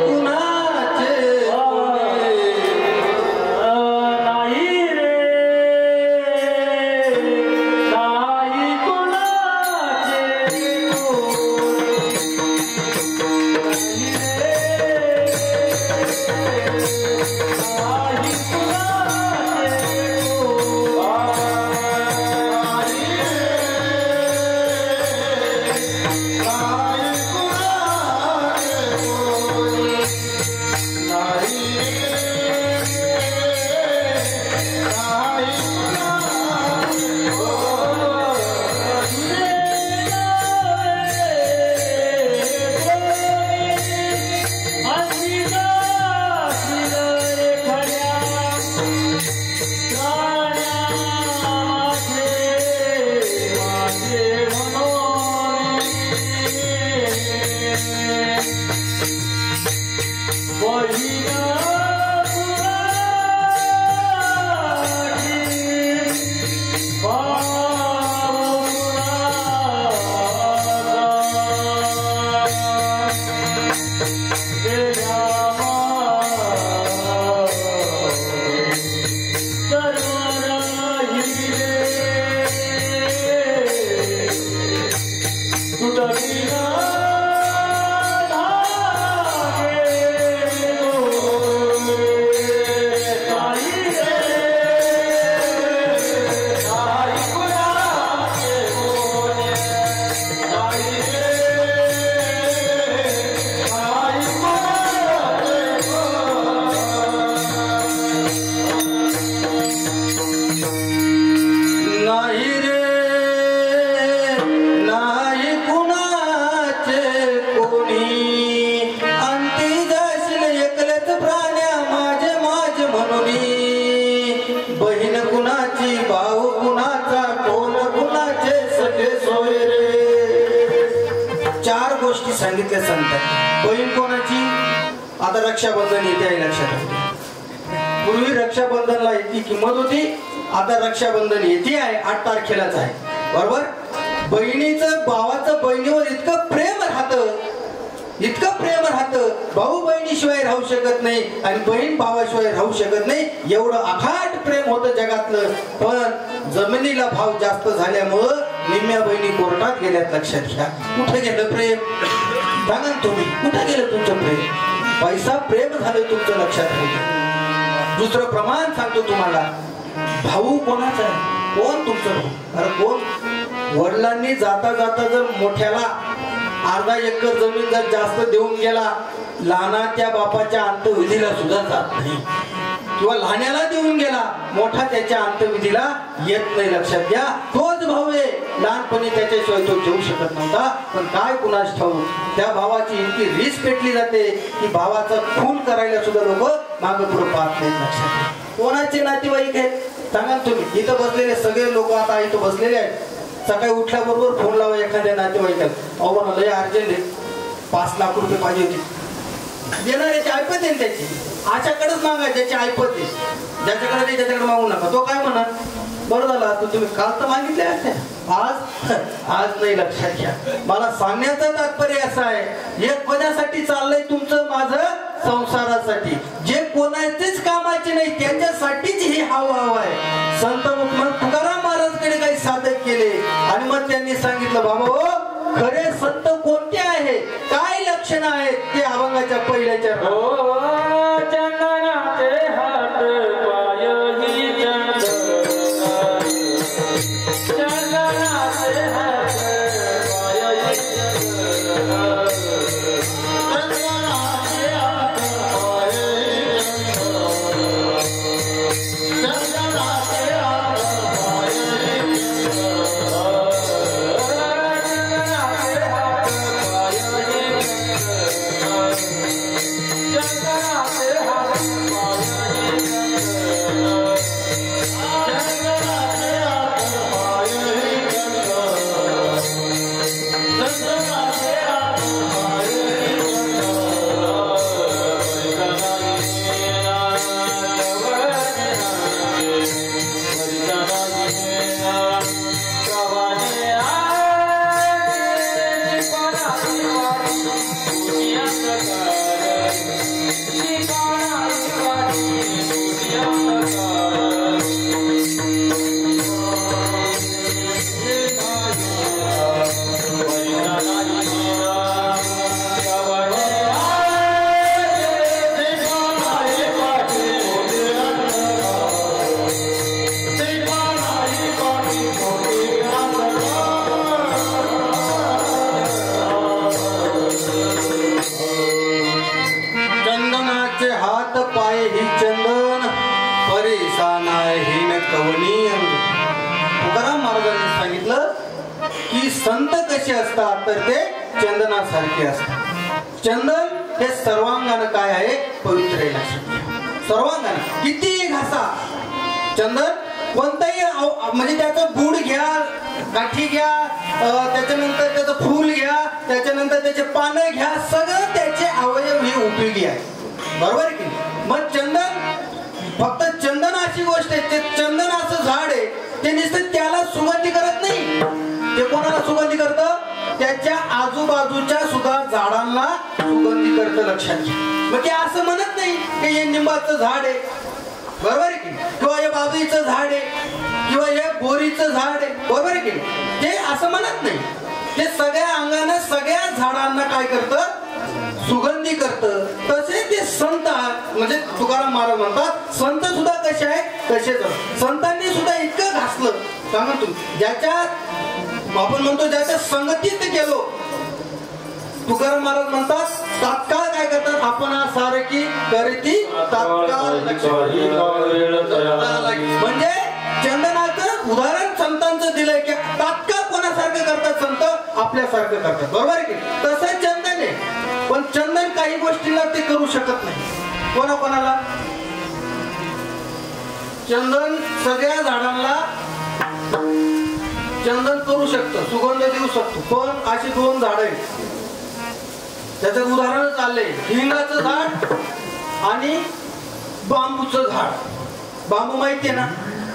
नाही रे नाही कुणाचे सांगितले संत. बहीण कोणाची, आता रक्षाबंधन येते आहे. लक्षात, पूर्वी रक्षाबंधनला इतकी किंमत होती, आता रक्षाबंधन येते आहे, 8 तारखेलाच आहे. बरोबर, बहिणीचं भावाचं बहिणीवर इतकं प्रेम राहतं, इतकं प्रेम राहतं, भाऊ बहिणीशिवाय राहू शकत नाही आणि बहीण भावाशिवाय राहू शकत नाही, एवढं अफाट प्रेम होतं जगातलं. पण जमिनीला भाव जास्त झाल्यामुळं निम्म्या बहिणी कोर्टात गेल्यात. लक्षात घ्या, कुठे गेलं प्रेम, सांगा तुम्ही, कुठे गेलं तुमचं प्रेम. पैसा प्रेम झालं तुमचं. लक्षात ठेवा. दुसरं प्रमाण सांगतो तुम्हाला, भाऊ कोणाचा आहे? कोण तुमचं भाऊ? अरे कोण? वडिलांनी जाता जाता जर मोठ्याला अर्धा एकर जमीन जर जास्त देऊन गेला, लहानाच्या बापाच्या अंत्यविधीला सुद्धा जात नाही, किंवा लहान्याला देऊन गेला, मोठा त्याच्या अंत्यविधीला येत नाही. लक्षात घ्या, तोच भाऊ आहे. लहानपणी त्याच्याशिवाय तो जेवू शकत नव्हता, पण काय कुणास ठाऊक त्या भावाची इतकी रीस पेटली जाते की भावाचा खून करायला सुद्धा लोक मागे पुढे पाहत नाहीत. लक्षात घ्या, कोणाचे नातेवाईक आहेत सांगा तुम्ही. इथं बसलेले सगळे लोक आता इथं बसलेले आहेत. सकाळी उठल्याबरोबर फोन लावा एखाद्या नातेवाईकाला, अहो मला लय अर्जंट आहे, 5 लाख रुपये पाहिजे होते. देणाऱ्याची ऐपत आहे त्याची, आशाकडेच मागा ज्याची ऐपत आहे. ज्याच्याकडे नाही त्याच्याकडे मागू नका. तो काय म्हणा, बरं झालं आता तुम्ही काल तर मागितले असते, आज नाही. लक्षात घ्या, मला सांगण्याचं तात्पर्य असं आहे, हे कोणासाठी चाललंय तुमचं माझं? संसारासाठी. जे कोणाचेच कामाचे नाही त्याच्यासाठीच ही हवा आहे. संत तुकाराम महाराजकडे काही साधक केले आणि मग त्यांनी सांगितलं, बाबा हो खरे संत कोणते आहे, काय लक्षण आहेत ते अभंगाच्या पहिल्याच्या चंदनाचे हात पाय ही चंदनाचे हात पाय संत कसे असतात तर ते चंदनासारखे असतात. चंदन हे सर्वांगानं काय आहे? पवित्र आहे. सर्वांगानं किती घासा चंदन कोणताही म्हणजे त्याचं बूड घ्या, गाठी घ्या, त्याच्यानंतर त्याचं फूल घ्या, त्याच्यानंतर त्याचे पानं घ्या, सगळं त्याचे अवयव हे उपयोगी आहे. बरोबर की? मग चंदन फक्त चंदन अशी गोष्ट आहे, ते चंदन असं झाड आहे, ते नुसतं त्याला सुगंधी करत नाही. ते कोणाला सुगंधी करतं? त्याच्या आजूबाजूच्या सुद्धा झाडांना सुगंधी करतं. लक्षात घ्या. मग ते असं म्हणत नाही की हे निंबाचं झाड आहे, बरोबर आहे की, किंवा हे बाबळीचं झाड आहे, किंवा हे बोरीचं झाड आहे, बरोबर आहे की. ते असं म्हणत नाही. ते सगळ्या अंगानं सगळ्या झाडांना काय करतं? सुगंधी करतं. तसे ते संत म्हणजे तुकाराम महाराज म्हणतात, संत सुद्धा कसे आहेत? तसेच. संतांनी सुद्धा इतकं घासलं सांगा तुम्ही, ज्याच्या आपण म्हणतो ज्याच्या संगतीत गेलो. तुकाराम महाराज म्हणतात, तात्काळ काय करतात? आपण सारखी करती तात्काळ. म्हणजे चंदनाचं उदाहरण संतांचं दिलंय की तात्काळ कोणासारखं करतात? संत आपल्यासारखं करतात. बरोबर की? तसं चंदन आहे. पण चंदन काही गोष्टीला ते करू शकत नाही. कोणाकोणाला? चंदन सगळ्या झाडांना चंदन करू शकतं, सुगंध देऊ शकतो. पण अशी 2 झाड आहेत, त्याचं उदाहरण चाललंय. हिंगाचं झाड आणि बांबूचं झाड. बांबू माहितीये ना,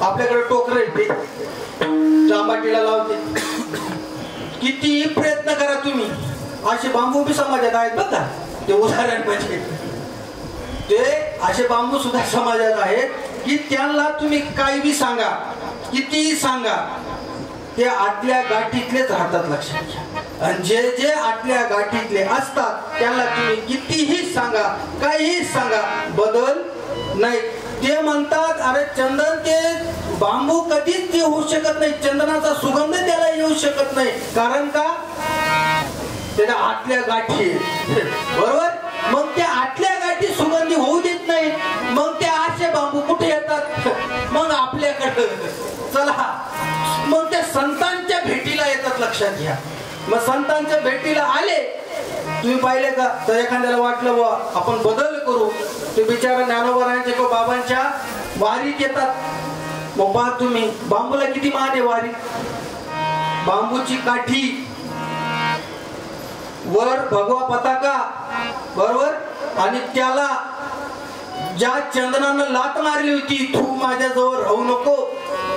आपल्याकडे टोकर येते, जांबाटीला लावते. कितीही प्रयत्न करा तुम्ही, असे बांबू बी समाजात आहेत बघा. ते उदाहरण म्हणजे ते असे बांबू सुद्धा समाजात आहेत की त्यांना तुम्ही काही बी सांगा, कितीही सांगा, ते आतल्या गाठीतलेच राहतात. लक्षात घ्या. आणि जे जे आतल्या गाठीतले असतात त्यांना तुम्ही कितीही सांगा, काहीही सांगा, बदल नाही. ते म्हणतात अरे चंदन ते बांबू कधीच ते होऊ शकत नाही, चंदनाचा सुगंध त्याला येऊ शकत नाही. कारण का त्याच्या आतल्या गाठी बरोबर. मग त्या आतल्या गाठी सुगंधी होऊ देत नाही. मग ते आशे बांबू कुठे येतात? मग आपल्याकडे. चला मग त्या संतांच्या भेटीला येतात. लक्षात घ्या. मग संतांच्या भेटीला आले तुम्ही पाहिले का? तर एखाद्याला वाटलं बुवा आपण बदल करू, ते बिचारा ज्ञानोबारांच्या किंवा बाबांच्या वारीत येतात. मग पहा तुम्ही बांबूला किती मान आहे वारी. बांबूची काठी, वर भगवा पताका बरोबर, आणि त्याला ज्या चंदनानं लात मारली होती तू माझ्याजवळ राहू नको,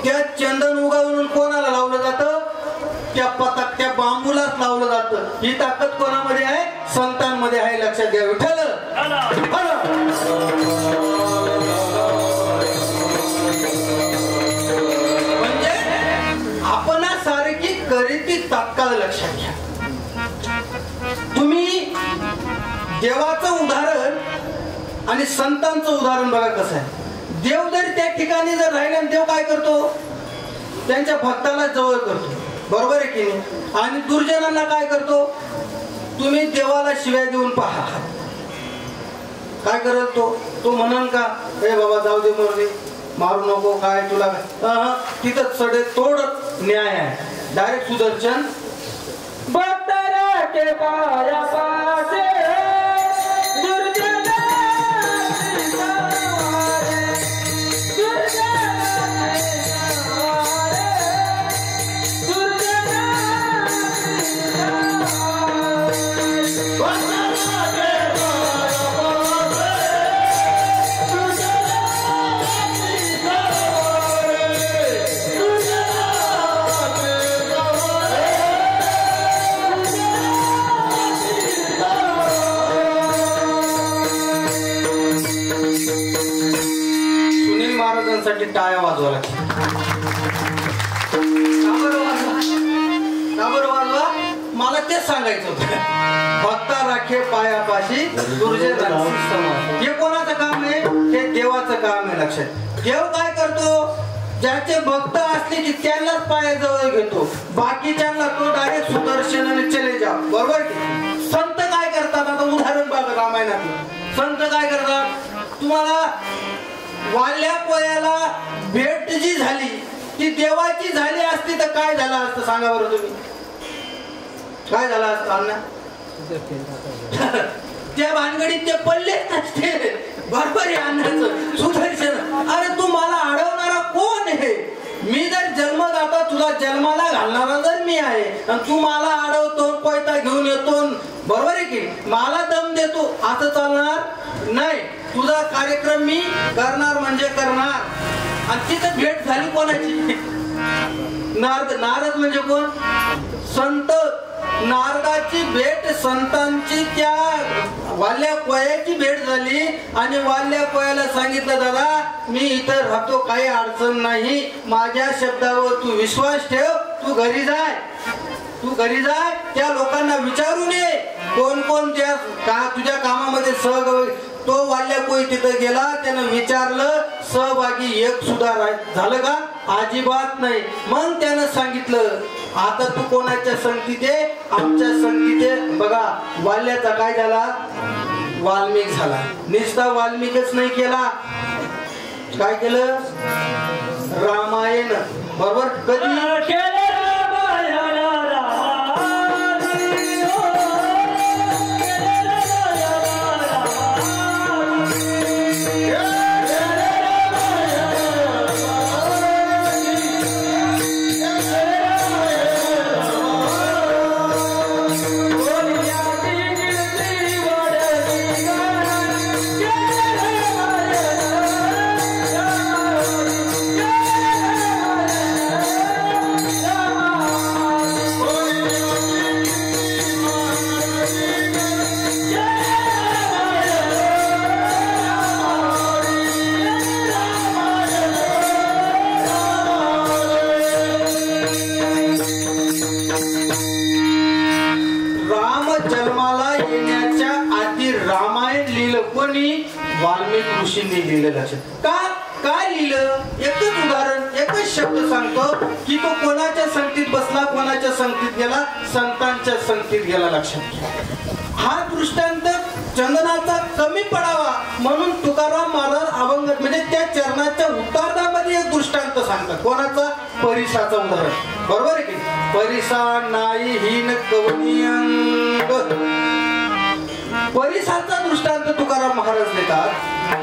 त्या चंदन उगवून कोणाला लावलं जातं? त्या बांबूलाच लावलं जातं. ही ताकद कोणामध्ये आहे? संतांमध्ये आहे. लक्षात घ्या. विठ्ठल म्हणजे आपणासारखी करीती तात्काळ. लक्षात घ्या. तुम्ही देवाचं उदाहरण आणि संतांचं उदाहरण बघा कसं आहे. देव जर त्या ठिकाणी जर राहिला, देव काय करतो? त्यांच्या भक्ताला जवळ करतो. बरोबर आहे की नाही? आणि दुर्जनांना काय करतो? तुम्ही देवाला शिव्या देऊन पहा काय करत तो म्हणन का हे बाबा जाऊ दे मोरदे मारू नको काय तुला तिथं सडे तोड न्याय आहे. डायरेक्ट सुदर्शन बतरा के पाया पासे साठी टाळ्या वाजवा लागतात. का बरं वाजवा? मला तेच सांगायचं होतं. भक्ता राखे पायापाशी दुर्जन. हे कोणाचं काम आहे? हे देवाचं काम आहे. लक्षात. देव काय करतो? ज्याचे भक्त असले की त्यांनाच पायाजवळ घेतो, बाकीच्यांना तो डायरेक्ट सुदर्शनाने चले जा. बरोबर की? संत काय करतात? आता उदाहरण बघा रामायणात. संत काय करतात? तुम्हाला वाल्या पोयाला भेट जी झाली ती देवाची झाली असती तर काय झालं असतं सांगा बरं तुम्ही? काय झालं असतं? त्या भानगडीत ते पडले नसते. बरोबर आहे अन्नाचं सुदर्शन. अरे तू मला अडवणारा कोण आहे? मी जर जन्मदाता तुला जन्माला घालणारा जर मी आहे आणि तू मला अडवतो, कोयता घेऊन येतो, बरोबर आहे की? मला दम देतो, असं चालणार नाही. तुझा कार्यक्रम मी करणार म्हणजे करणार. आणि तिथं भेट झाली कोणाची? नारद म्हणजे कोण? संत. नारदाची भेट संतांची त्या वाल्या कोयाची भेट झाली आणि वाल्या कोयाला सांगितलं दादा मी इथं राहतो, काही अडचण नाही, माझ्या शब्दावर तू विश्वास ठेव, तू घरी जाय. तू घरी जाय, त्या लोकांना विचारून ये कोण कोण त्या तुझ्या कामामध्ये सहभागी. तो वाल्या कोई तिथं गेला, त्यानं विचारलं सहभागी एक सुद्धा झालं का? अजिबात नाही. मग त्यानं सांगितलं आता तू कोणाच्या संगतीत आहे? आमच्या संगतीत आहे. बघा वाल्याचा काय झाला? वाल्मिक झाला. निस्ता वाल्मिकच नाही केला, काय केलं? रामायण. बरोबर. कधी वाल्मिक ऋषींनी लिहिलं. लक्षात का? लिहिलं? एकच उदाहरण, एकच शब्द सांगतो की तो कोणाच्या संगतीत बसला, कोणाच्या संगतीत गेला, संतांच्या संगतीत गेला. लक्षात घ्या. हा दृष्टांत चंदनाचा कमी पडावा म्हणून तुकाराम महाराज अभंग म्हणजे त्या चरणाच्या उतारण्यामध्ये एक दृष्टांत सांगतात. कोणाचा? परिसाचं उदाहरण. बरोबर आहे की? परिसा नाही हीन कवनी अंग. परिसाचा दृष्टांत तुकाराम महाराज देतात.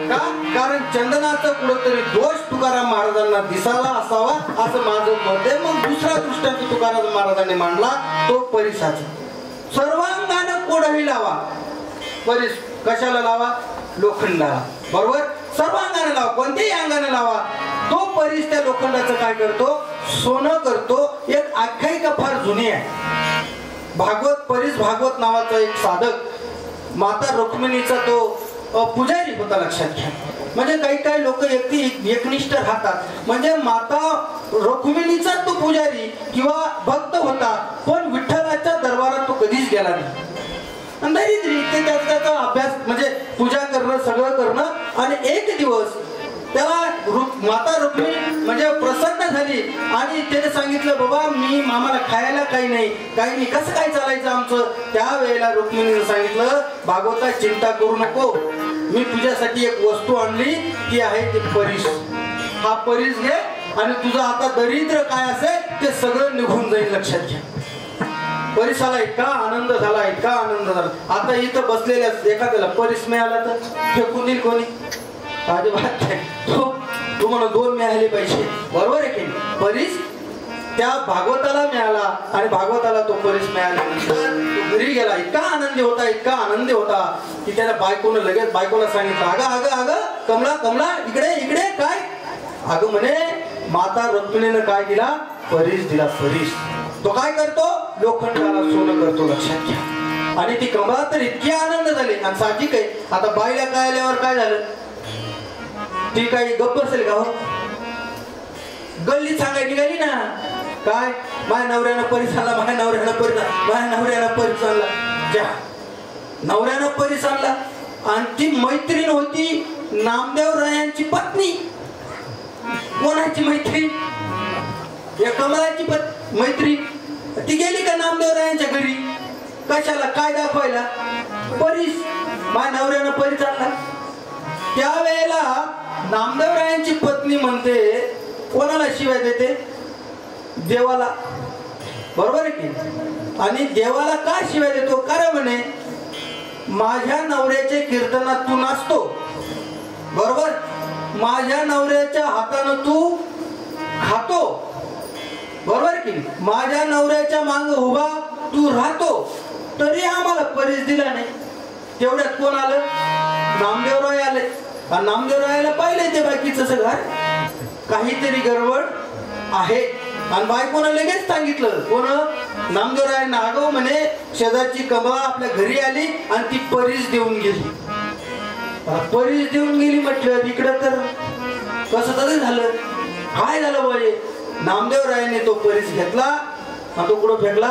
का? कारण चंदनाचा कुठेतरी दोष तुकाराम महाराजांना दिसायला असावा असं माझं मत आहे. मग दुसरा दृष्टांत तुकाराम महाराजांनी मांडला तो परिसाचा. सर्वांगानं कोडही लावा. परिस कशाला लावा? लोखंडाला. बरोबर? सर्वांगाने लावा, कोणत्याही अंगाने लावा. तो परिस त्या लोखंडाचं काय करतो? सोनं करतो. एक आख्यायिका फार जुनी आहे. भागवत, परिस भागवत नावाचा एक साधक माता रुक्मिणीचा तो पुजारी होता. लक्षात घ्या. म्हणजे काही काही लोक एकनिष्ठ राहतात. म्हणजे माता रुक्मिणीचा तो पुजारी किंवा भक्त होता, पण विठ्ठलाच्या दरबारात तो कधीच गेला नाही. ते त्याचा अभ्यास म्हणजे पूजा करणं, सगळं करणं. आणि एक दिवस त्याला माता रुक्मिणी म्हणजे प्रसन्न झाली आणि त्याने सांगितलं, बाबा मी मामाला खायला काही नाही, कसं काय चालायचं आमचं? त्यावेळेला रुक्मिणीने सांगितलं, भागवता चिंता करू नको, मी तुझ्यासाठी एक वस्तू आणली, ती आहे ते परिस. हा परिस घे आणि तुझं आता दरिद्र काय असेल ते सगळं निघून जाईल. लक्षात घ्या. परिसाला इतका आनंद झाला, इतका आनंद झाला. आता इथं बसलेल्या एखाद्याला परिस मिळाला तर फेकून देईल कोणी? अजिबात नाही. तुम्हाला 2 मिळाले पाहिजे. बरोबर आहे की? परिस त्या भागवताला मिळाला आणि भागवताला तो परिस मिळाल्यानंतर तो घरी गेला. इतका आनंदी होता, इतका आनंदी होता की त्याला बायकोनं लगेच बायकोला सांगितलं, अगं कमला कमला इकडे इकडे. काय? अगं म्हणे माता रुक्मिणीनं काय दिला? परिस दिला. परिस. तो काय करतो? लोखंडाला सोनं करतो. लक्षात घ्या. आणि ती कमला तर इतकी आनंद झाली. आणि साहजिक आहे, आता बाईला काय आल्यावर काय झालं? ती काही गप्प असेल का? हो, गल्ली सांगायला निघाली ना. काय? माझ्या नवऱ्यानं परिस आणला, माझ्या नवऱ्यानं परिस आणला, माझ्या नवऱ्यानं परिस आणला. ज्या नवऱ्यानं परिस आणला. आणि ती मैत्रीण होती नामदेव रायांची पत्नी. कोणाची मैत्रीण? या कमलाची मैत्रीण. ती गेली का नामदेव रायांच्या घरी? कशाला? काय दाखवायला? परिस. माझ्या नवऱ्यानं परिस आणला. त्यावेळेला नामदेव रायांची पत्नी म्हणते, कोणाला शिवाय देते? देवाला. बरोबर आहे की? आणि देवाला का शिवाय देतो? कारण म्हणे माझ्या नवऱ्याच्या कीर्तनात तू नाचतो. बरोबर? माझ्या नवऱ्याच्या हातानं तू खातो. बरोबर की? माझ्या नवऱ्याच्या मागे उभा तू राहतो, तरी आम्हाला परिस दिला नाही. तेवढ्यात कोण आलं? नामदेवराय आले. आणि नामदेवरायाला पाहिले ते बाकीचं सगळं काहीतरी गडबड आहे. आणि बायकोनं लगेच सांगितलं. कोण? नामदेवरायांना. अगं म्हणे शेजारची कमला आपल्या घरी आली आणि ती परिस देऊन गेली. परिस देऊन गेली म्हटलं, इकडं तर कसं तरी झालं. काय झालं बाई? नामदेवरायाने तो परिस घेतला आणि तो कुठं फेकला?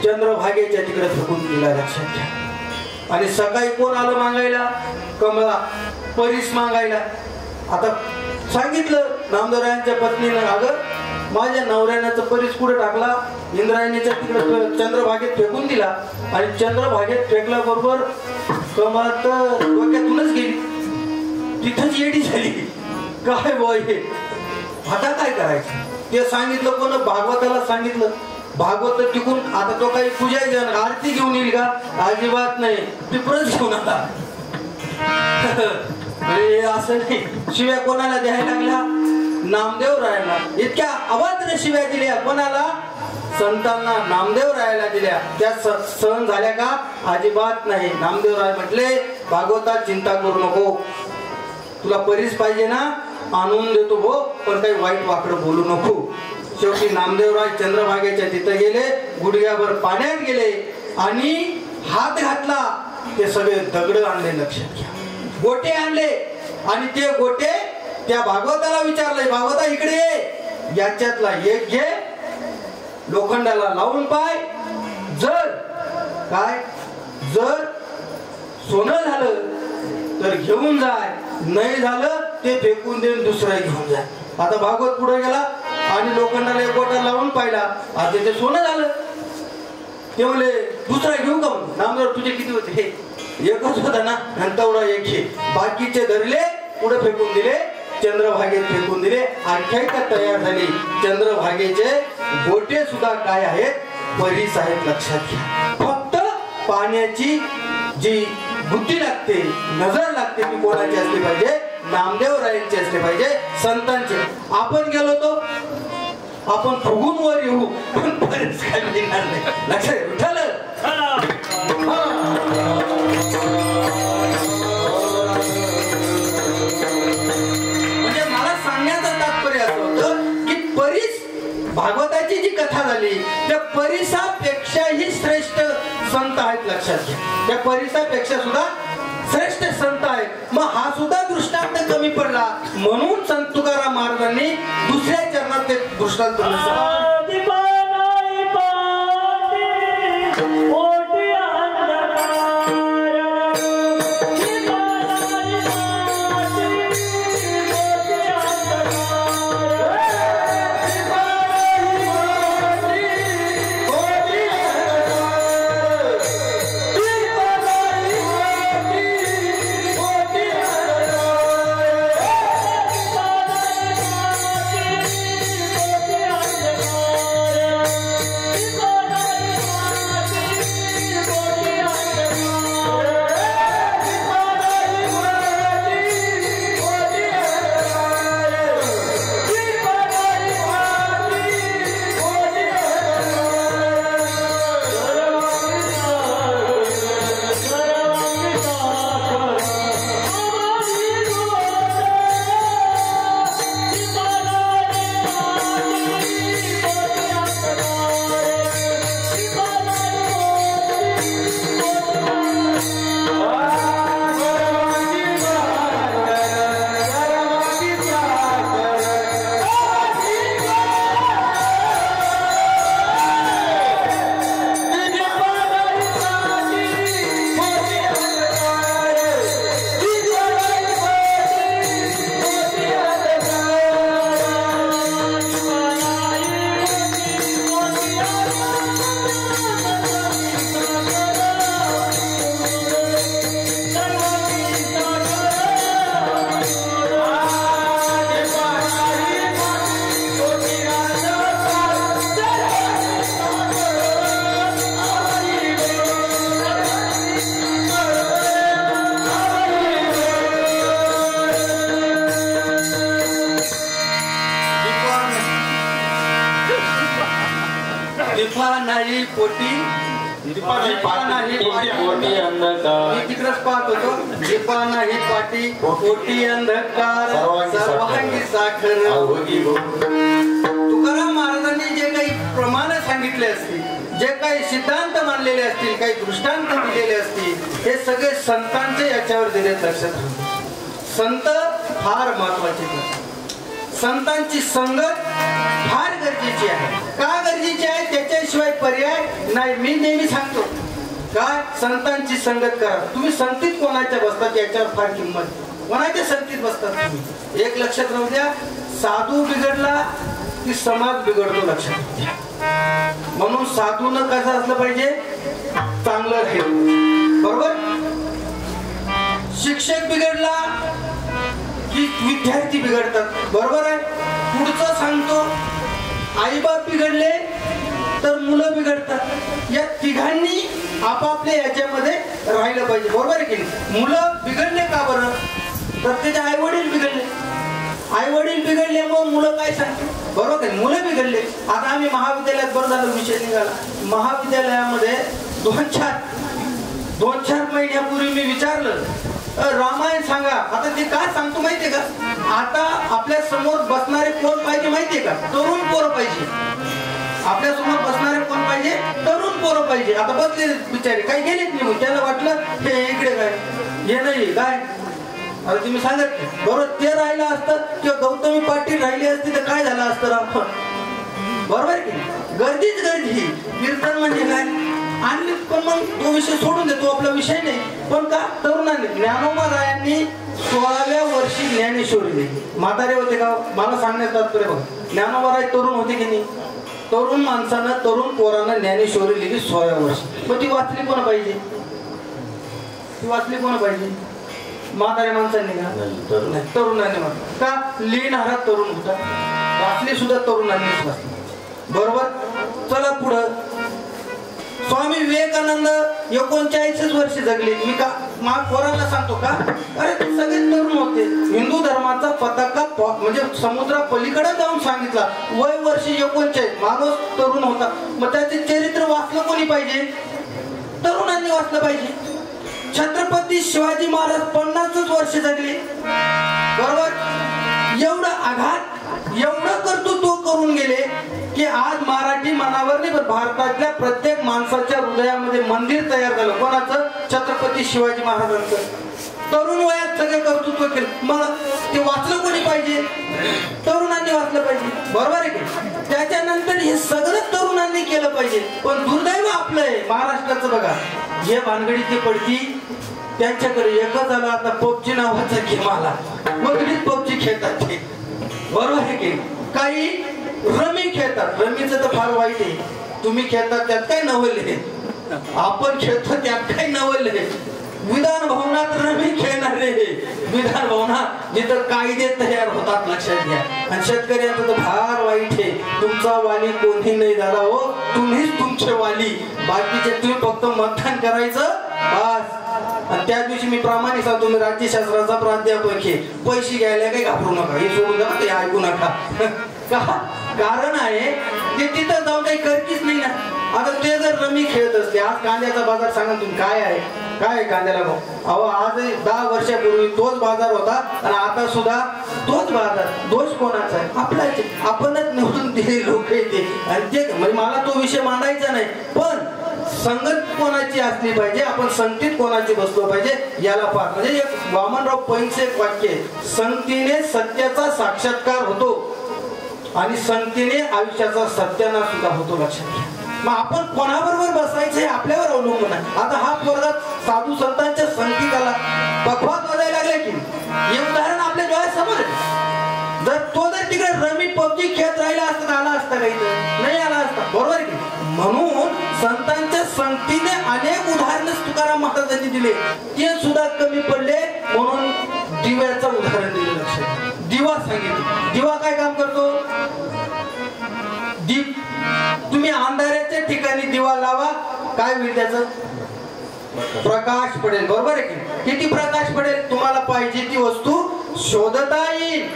चंद्रभागेच्या तिकडे फेकून दिला. लक्षात घ्या. आणि सकाळी कोण आलं मागायला? कमला. परिस मागायला. आता सांगितलं नामदेवरायांच्या पत्नीनं, अगं माझ्या नवऱ्यानं परिस कुठे टाकला? इंद्रायणीच्या तिकडे चंद्रभागेत फेकून दिला. आणि चंद्रभागेत फेकल्याबरोबर कमला तर डोक्यातूनच गेली. तिथंच येडी झाली. काय बॉय हे? आता काय करायचं? ते सांगितलं कोण? भागवताला सांगितलं. भागवत टिकून आता तो काही पूजा आरती घेऊन येईल का? अजिबात नाही. पिपरच घेऊन आला. अरे असं नाही. शिव्या कोणाला द्यायला लागला? नामदेव रायाला. इतक्या अभद्र शिव्या दिल्या. कोणाला? संतांना नामदेव रायाला दिल्या. त्या सहन झाल्या का? अजिबात नाही. नामदेव राय म्हटले, भागवता चिंता करू नको, तुला परिस पाहिजे ना, आणून देतो भो, पण काही वाईट वाकडं बोलू नको. शेवटी नामदेवराय चंद्रभागेच्या तिथं गेले, गुडघ्याभर पाण्यात गेले आणि हात घातला. ते सगळे दगड आणले. लक्षात घ्या. गोटे आणले आणि ते गोटे त्या भागवताला विचारले, भागवता इकडे ये, याच्यातला एक घे, लोखंडाला लावून पाय. जर सोनं झालं तर घेऊन जाय, नाही झालं ते फेकून देऊन दुसरं घेऊन जा. आता भागवत पुढे गेला आणि लोखंडाला एक गोटा लावून पाहिला. आता ते सोनं झालं. ते म्हणले दुसरा घेऊ का? नामदेव तुझे किती होते? हे एकच होता ना. आणि तेवढा एक घे. बाकीचे धरले पुढे फेकून दिले. चंद्रभागेत फेकून दिले. आख्यायिका तयार झाली. चंद्रभागेचे गोटे सुद्धा काय आहेत? परीस आहेत. लक्षात घ्या. फक्त पाण्याची जी बुद्धी लागते, नजर लागते, ती कोणाची असली पाहिजे? नामदेव रायांची असली पाहिजे, संतांची. आपण गेलो तो आपण फुगून वर येऊ पण बरेच काय मिळणार नाही. लक्षात विठ्ठल. म्हणजे मला सांगण्याचं तात्पर्य असं होतं की परीस भागवताची जी कथा झाली त्या परिसापेक्षाही श्रेष्ठ संत आहेत. लक्षात घ्या. त्या परिसापेक्षा सुद्धा श्रेष्ठ संत आहेत. मग हा सुद्धा दृष्टांत कमी पडला म्हणून संत तुकाराम महाराजांनी दुसऱ्या चरणात ते दृष्टांत नाही पोटी तिकडच पाहत होतो. दीपा नाही पाटी पोटी अंधकार सर्वांगी साखर. तुकाराम महाराजांनी जे काही प्रमाण सांगितले असतील, जे काही सिद्धांत मानलेले असतील, काही दृष्टांत दिलेले असतील, हे सगळे संतांचे याच्यावर दिले. लक्षात. संत फार महत्वाचे. संतांची संगत फार गरजेची आहे. का गरजेची आहे? त्याच्याशिवाय पर्याय नाही. मी नेहमी सांगतो काय, संतांची संगत करा. तुम्ही संगतीत कोणाच्या बसतात याच्यावर फार किंमत. कोणाच्या संगतीत बसतात तुम्ही एक लक्षात राहू द्या. साधू बिघडला की समाज बिघडतो. लक्षात घ्या. म्हणून साधूनं कसं असलं पाहिजे? चांगलं राहील. बरोबर. शिक्षक बिघडला की विद्यार्थी बिघडतात. बरोबर आहे. पुढचं सांगतो, आईबाप बिघडले तर मुलं बिघडतात. या तिघांनी आपापल्या याच्यामध्ये राहिलं पाहिजे. बरोबर आहे की नाही? मुलं बिघडले का बरं? तर त्याचे आई वडील बिघडले. आई वडील बिघडल्यामुळे मुलं काय सांगते? बरोबर आहे. मुलं बिघडले. आता आम्ही महाविद्यालयात बरं झालं विषय निघाला. महाविद्यालयामध्ये दोन चार महिन्यापूर्वी मी विचारलं रामायण सांगा. आता ते काय सांगतो माहितीये का? आता आपल्या समोर बसणारे कोण पाहिजे माहितीये का? तरुण पोरं पाहिजे. आपल्या समोर बसणारे कोण पाहिजे? तरुण पोरं पाहिजे. आता बसले बिचारे काही गेलेच नाही. त्याला वाटलं हे इकडे काय हे नाही काय. आता तुम्ही सांगत बरोबर ते राहिलं असतं किंवा गौतमी पाटील राहिली असती तर काय झालं असतं? आपण बरोबर की गर्दीच गर्दी. कीर्तन म्हणजे काय? आणली, पण मग तो विषय सोडून देतो, आपला विषय नाही. पण का तरुणांनी ज्ञानोबा रायांनी 16व्या वर्षी ज्ञानेश्वरी लिहिली. म्हातारे होते का? मला सांगण्यात तात्पर्य बघ, ज्ञानोबा राय तरुण होते की नाही? तरुण माणसानं, तरुण पोरानं ज्ञानेश्वरी लिहिली 16व्या वर्षी. मग ती वाचली कोण पाहिजे? ती वाचली कोण पाहिजे? म्हाताऱ्या माणसांनी का? तरुणांनी. का? लिहिणारा तरुण होता, वाचली सुद्धा तरुणांनीच वाचली. बरोबर. चला पुढं. स्वामी विवेकानंद 39 वर्ष जगले. मी का पोराला सांगतो का, अरे सगळे तरुण होते. हिंदू धर्माचा पताका म्हणजे समुद्रा पलीकडे जाऊन सांगितला, वय वर्ष 39, माणूस तरुण होता. मग त्याचे चरित्र वाचलं कोणी पाहिजे? तरुणांनी वाचलं पाहिजे. छत्रपती शिवाजी महाराज 50 वर्ष जगले. बरोबर. एवढं आघात, एवढं कर्तृत्व करून गेले की आज मराठी मनावर नाही, पण भारतातल्या प्रत्येक माणसाच्या हृदयामध्ये मंदिर तयार झालं. कोणाचं? छत्रपती शिवाजी महाराजांचं. तरुण वयात सगळं कर्तृत्व केलं. मग ते वाचलं कोणी पाहिजे? तरुणांनी वाचलं पाहिजे. बरोबर आहे की? त्याच्यानंतर हे सगळं तरुणांनी केलं पाहिजे. पण दुर्दैव आपलं आहे महाराष्ट्राचं. बघा, जे भानगडीची पडती त्यांच्याकडे एकच आला आता पबजी नावाचा गेम आला. मग तुम्ही पबजी खेळतात ते. बरोबर आहे की? काही रमी खेळतात. रमीचं तर फार वाईट आहे. तुम्ही खेळतात त्यात काय नवल आहे, आपण खेळतो त्यात काय नवल आहे. विधान भवनात रमी खेळणारे, विधान भवनात जिथं कायदे तयार होतात, लक्षात घ्या. आणि शेतकऱ्यांचं तर फार वाईट आहे. तुमचा वाली कोणी नाही झाला हो, तुम्हीच तुमचे वाली. बाकीचे तुम्ही फक्त मतदान करायचं बस. आणि त्या दिवशी मी प्रामाणिक सांगतो, मी राज्यशास्त्राचा प्राध्यापक आहे. पैसे घ्यायला काही घाबरू नका, हे सोडून द्या, ते ऐकू नका. का? कारण आहे ते तिथं जाऊन काही करतीच नाही ना. आता ते जर रमी खेळत असते, आज कांद्याचा बाजार सांगा तुम्ही काय आहे, काय कांद्याला भाव? अहो आज 10 वर्षापूर्वी तोच बाजार होता आणि आता सुद्धा तोच बाजार. दोष कोणाचा आहे? आपलाच. आपणच निवडून दिले लोक येते. आणि ते म्हणजे मला तो विषय मांडायचा नाही, पण संगत कोणाची असली पाहिजे, आपण संगतीत कोणाची बसलो पाहिजे याला पाहत. म्हणजे एक वामनराव पैंचं एक वाक्य आहे, संगतीने सत्याचा साक्षात्कार होतो आणि संगतीने आयुष्याचा सत्यानाश सुद्धा होतो. लक्षात घ्या. मग आपण कोणाबरोबर बसायचं हे आपल्यावर अवलंबून आहे. आता हा पोरगा साधू संतांच्या संगतीला बकवास वाजायला लागले की हे उदाहरण आपल्या डोळ्यासमोर आहे. जर तो जर तिकडे रमी पबजी खेळत राहिला असता, आला असता काही नाही आला असता. बरोबर की? म्हणून संतांच्या संगतीने अनेक उदाहरण तुकाराम महाराजांनी दिले, ते सुद्धा कमी पडले. म्हणून दिव्याचं उदाहरण दिलं. लक्षात. दिवा सांगितलं. दिवा काय काम करतो? दीप. तुम्ही अंधाऱ्याच्या ठिकाणी दिवा लावा, काय होईल? त्याचं प्रकाश पडेल. बरोबर आहे की? किती प्रकाश पडेल? तुम्हाला पाहिजे ती वस्तू शोधता येईल.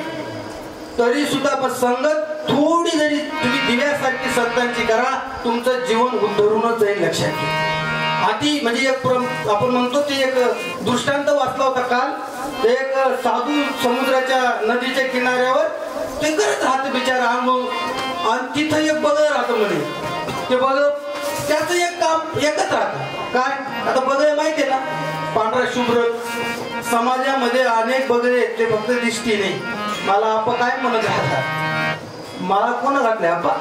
तरी सुद्धा पण संगत थोडी जरी तुम्ही दिव्यासारखी संतांची करा, तुमचं जीवन उद्धरूनच जाईल. लक्षात घ्या. आधी म्हणजे एक आपण म्हणतो ते एक दृष्टांत वाचला होता काल. एक साधू समुद्राच्या नदीच्या किनाऱ्यावर ते करत राहत बिचारा आंघोळ, आणि तिथं एक बगळ राहतं म्हणे. ते बगळ त्याचं एक काम एकच राहतं. काय? आता बगळ माहिती आहे ना, पांढरा शुभ्र. समाजामध्ये अनेक बगळे आहेत, ते फक्त दिसती नाही. मला आपा काय म्हणत राहतात, मला कोण घातले आपा?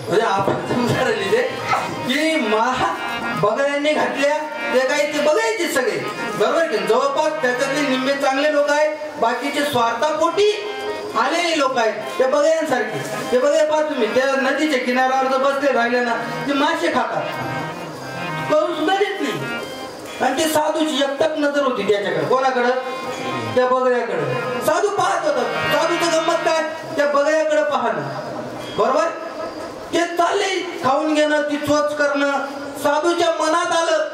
म्हणजे आपण लिहिले की मला बगळ्यांनी घातल्या, ते काही ते बघायचे सगळे. बरोबर की? जवळपास त्याच्यातले निम्मे चांगले लोक आहेत, बाकीचे स्वार्थापोटी आलेले लोक आहेत. ते बगळ्यांसारखे. ते बघा पहा तुम्ही, त्या नदीच्या किनाऱ्यावर जर बसले राहिले ना, ते मासे खातात, कळून सुद्धा देत नाही. आणि ते साधूची एकटक नजर होती त्याच्याकडे. कोणाकडं? त्या बगळ्याकडे. साधू पाहत होता. साधूचं गंमत काय? त्या बगळ्याकडे पाहणं. बरोबर? ते चालले खाऊन घेणं, ती चोच करणं. साधूच्या मनात आलं,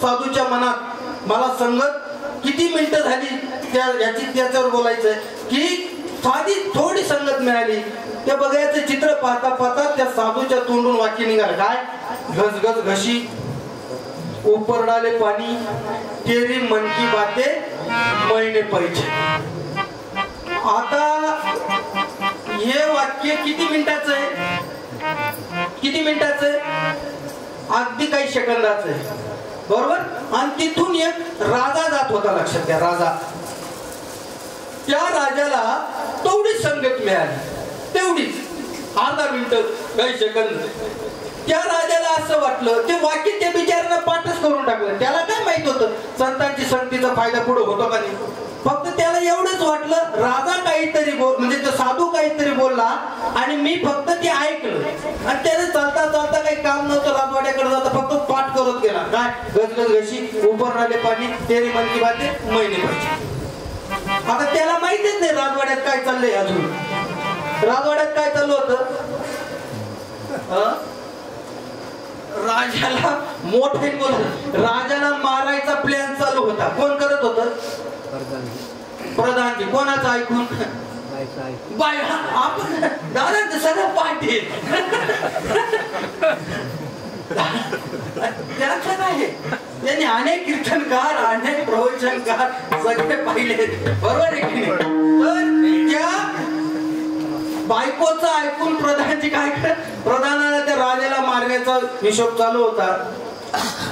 साधूच्या मनात मला संगत किती मिनिटं झाली त्या याची त्याच्यावर बोलायचंय की साधी थोडी संगत मिळाली. त्या बघायचं चित्र पाहता पाहता त्या साधूच्या तोंडून वाक्य निघालं. काय? घसघस घशी ऊपर डाले पाणी, तेरी मन की बाते मैंने पहचे. आता हे वाक्य किती मिनिटाचं आहे? किती मिनिटाचं आहे? अगदी काही सेकंदाचं आहे. बरोबर? आणि तिथून एक राजा जात होता. लक्षात घ्या. राजा. त्या राजाला तेवढीच संगत मिळाली, तेवढीच. अर्धा मिनिट, काही सेकंद. त्या राजाला असं वाटलं, ते वाक्य त्या बिचाऱ्यानं पाठच करून टाकलं. त्याला काय माहित होतं संतांची संगतीचा फायदा पुढे होतो का नाही. फक्त त्याला एवढंच वाटलं, राजा काहीतरी म्हणजे तो साधू काहीतरी बोलला आणि मी फक्त ते ऐकलं. आणि त्याने चालता चालता काही काम नव्हतं, राजवाड्याकडे जाता फक्त पाठ करत गेला. काय गजगज घशी उपर राहिले पाणी तेरी मन की बाते महिने पाहिजे. आता त्याला माहितीच नाही राजवाड्यात काय चाललंय. अजून राजवाड्यात काय चालू होतं, राजाला मोठे बोलत, राजाला मारायचा प्लॅन चालू होता. कोण करत होत? प्रधानजी. कोणाचं ऐकून? बाय आपण दादा सगळं पाटील. त्याचं काय, त्यांनी अनेक कीर्तनकार अनेक प्रवचनकार सगळे पाहिले, बरोबर आहे की नाही. तर त्या बायकोचं ऐकून प्रधानजी काय करत, प्रधानाला त्या राजाला मारण्याचा हिशोब चालू होता.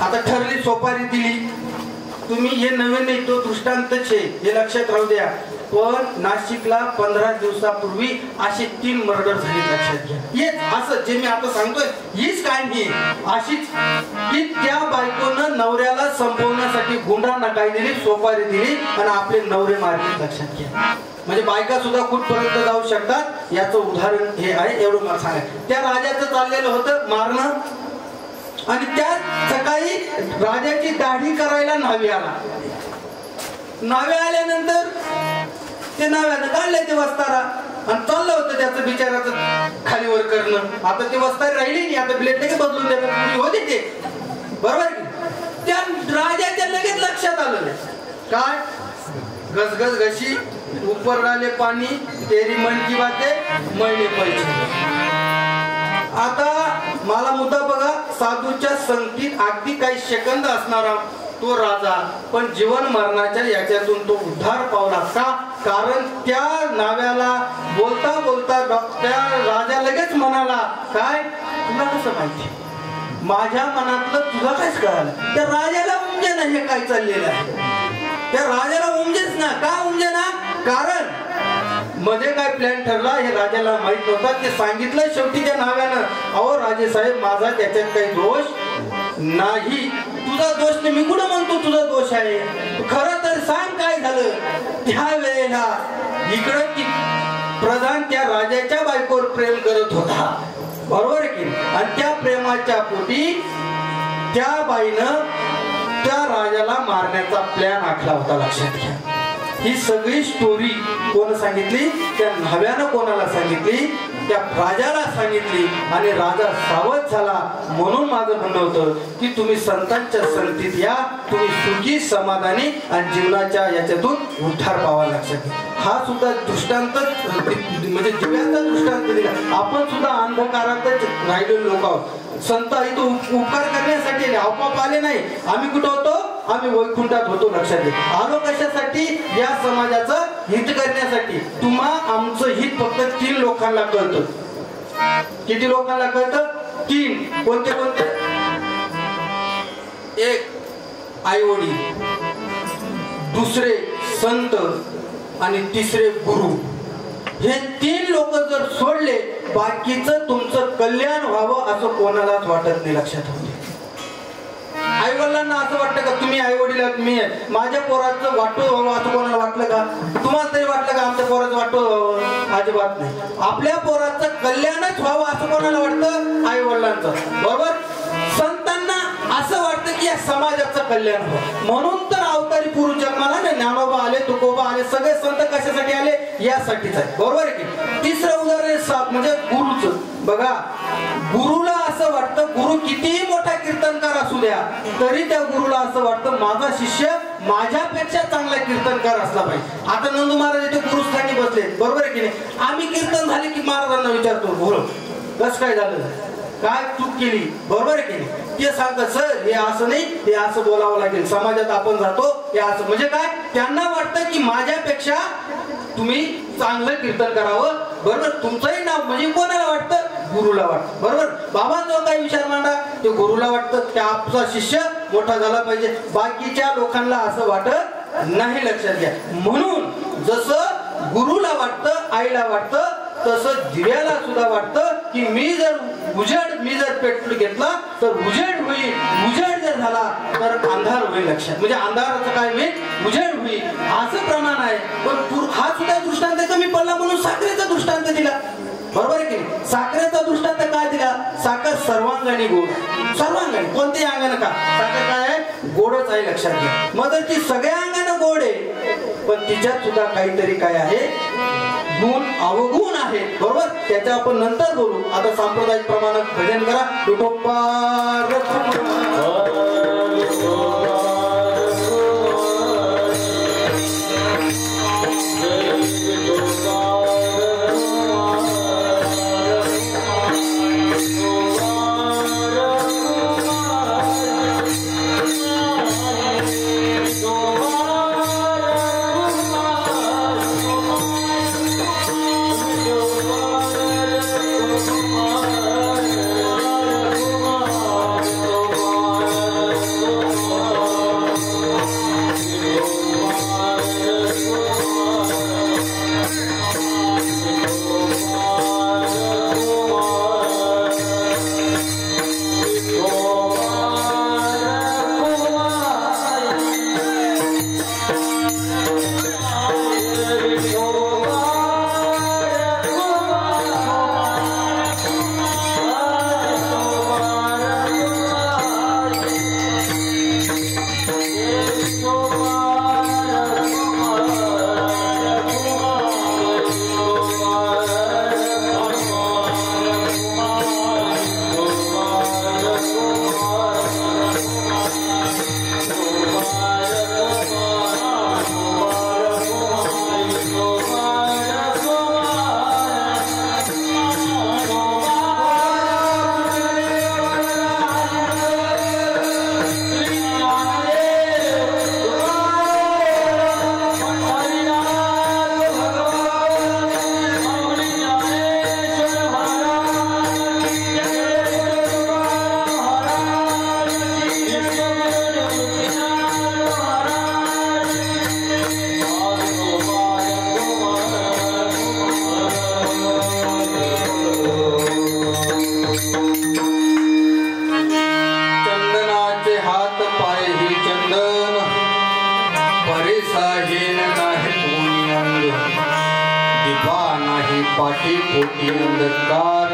आता ठरली, सोपारी दिली, तुम्ही हे नवीन नाही तो दृष्टांतच आहे हे लक्षात राहू द्या. पण नाशिकला 15 दिवसापूर्वी असे 3 मर्डर झाले, लक्षात घ्या. हेच असं जे मी आता सांगतोय हीच कहाणी अशीच की त्या बायकोनं नवऱ्याला संपवण्यासाठी गुंडांना काय दिली, सोपारी दिली आणि आपले नवरे मारले, लक्षात घ्या. म्हणजे बायका सुद्धा कुठपर्यंत जाऊ शकतात याचं उदाहरण हे आहे. एवढं मला सांगा. त्या राजाचं चाललेलं होतं मारणं आणि त्या सकाळी राजाची दाढी करायला न्हावी आला. न्हावे आल्यानंतर ते नाव्यानं काढले ते वस्तारा आणि चाललं होतं त्याचं बिचाराचं खालीवर करणं. आता ते वस्तारी राहिली नाही, आता ब्लेड लगेच बदलून देतात होते ते, बरोबर. त्या राजाच्या लगेच लक्षात आलं काय, गजगज घशी उपर डाले पाणी तेरी मन की बाते महिने पाहिजे. आता मला मुद्दा बघा, साधूच्या संगतीत अगदी काही सेकंद असणारा तो राजा पण जीवन मरणाच्या याच्यातून तो उद्धार पावला का, कारण त्या नाव्याला बोलता बोलता त्या राजा लगेच म्हणाला, काय तुला कसं माहिती, माझ्या मनातलं तुला कायच कळालं. त्या राजाला उमजे ना हे काय चाललेलं आहे, त्या राजाला उमजेच ना. का उमजे ना, कारण मध्ये काय प्लॅन ठरला हे राजाला माहित नव्हता. ते सांगितलं शेवटी त्या नाव्यानं, अहो राजे साहेब माझा त्याच्यात काही दोष नाही. तुझा दोष नाही, मी कुठं म्हणतो तुझा दोष आहे, खरं तर सांग काय झालं. त्या वेळेला इकडं की प्रधान त्या राजाच्या बायकोवर प्रेम करत होता, बरोबर की. आणि त्या प्रेमाच्या पोटी त्या बाईनं त्या राजाला मारण्याचा प्लॅन आखला होता, लक्षात घ्या. ही सगळी स्टोरी कोण सांगितली, त्या न्हाव्यानं कोणाला सांगितली, त्या राजाला सांगितली. आणि राजा सावध झाला. म्हणून माझं म्हणणं होतं की तुम्ही संतांच्या संगतीत या, तुम्ही सुखी समाधानी आणि जीवनाच्या याच्यातून उद्धार पावा, लक्षात घ्या. हा सुद्धा दृष्टांत म्हणजे दिव्याचा दृष्टांत दिला. आपण सुद्धा अंधकारातच राहिलेले लोक आहोत. संत इथं उपकार करण्यासाठी आपोआप आले नाही. आम्ही कुठं होतो, आम्ही वैकुंठात होतो, लक्षात घ्या. आलो कशासाठी, या समाजाचं हित करण्यासाठी. तुम्हा आमचं हित फक्त 3 लोकांना कळतं. किती लोकांना कळतं? 3. कोणते कोणते? 1 आई वडील, दुसरे संत आणि तिसरे गुरु. हे 3 लोक जर सोडले बाकीचं तुमचं कल्याण व्हावं असं कोणालाच वाटत नाही, लक्षात ठेवा. आई वडिलांना असं वाटतं का तुम्ही आई वडील मी आहे, माझ्या पोराचं वाटोळ व्हावं असं कोणाला वाटलं का? तुम्हाला तरी वाटलं का आमच्या पोराचं वाटोळ व्हावं? अजिबात नाही. आपल्या पोराचं कल्याणच व्हावं असं कोणाला वाटतं? आई वडिलांचं, बरोबर. संतांना असं वाटतं की या समाजाचं कल्याण व्हावं, म्हणून तर अवतारी पुरुष जन्माला ना, ज्ञानोबा आले, तुकोबा आले, सगळे संत कशासाठी आले? यासाठीच आहे, बरोबर आहे की. तिसरं उदाहरण म्हणजे गुरुचं. बघा, गुरुला असं वाटतं, गुरु कितीही मोठा कीर्तनकार असू द्या तरी त्या गुरुला असं वाटतं माझा शिष्य माझ्यापेक्षा चांगला कीर्तनकार असला पाहिजे. आता नंदू महाराज इथे गुरुस्थानी बसले, बरोबर आहे की नाही. आम्ही कीर्तन झाले की महाराजांना विचारतो, बोल कसं काय झालं, काय चूक केली, बरोबर आहे की नाही. ते सांगतात सर हे असं नाही, हे असं बोलावं लागेल, समाजात आपण जातो हे असं. म्हणजे काय, त्यांना वाटतं की माझ्यापेक्षा तुम्ही चांगलं कीर्तन करावं, बरोबर. तुमचंही नाव म्हणजे कोणाला वाटतं? गुरुला वाटतं, बरोबर. बाबांचा काही विचार मांडा ते गुरुला वाटतं की आपला शिष्य मोठा झाला पाहिजे. बाकीच्या लोकांना असं वाटत नाही, लक्षात घ्या. म्हणून जसं गुरुला वाटतं, आईला वाटतं, तसं दिव्याला सुद्धा वाटतं की मी जर उजेड मी जर पेटवून घेतला तर उजेड होईल, उजेड जर झाला तर अंधार होईल लक्षात, म्हणजे अंधाराचं काय होईल, उजेड होईल, असं प्रमाण आहे. पण हा सुद्धा दृष्टांत कमी पडला म्हणून साखरेचा दृष्टांत दिला. बरोबर आहे की साखरेचा दृष्टांत काय दिला, साखर सर्वांगाने गोड आहे, सर्वांगाने कोणत्याही अंगाने का साखर काय आहे, गोडच आहे लक्षात घ्या. मग ती सगळ्या अंगाने गोड आहे पण तिच्यात सुद्धा काहीतरी काय आहे, गुण अवगुण आहे. बरोबर, त्याच्या आपण नंतर बोलू. आता सांप्रदायिक प्रमाणात भजन करा. पाठी पोटी अंधकार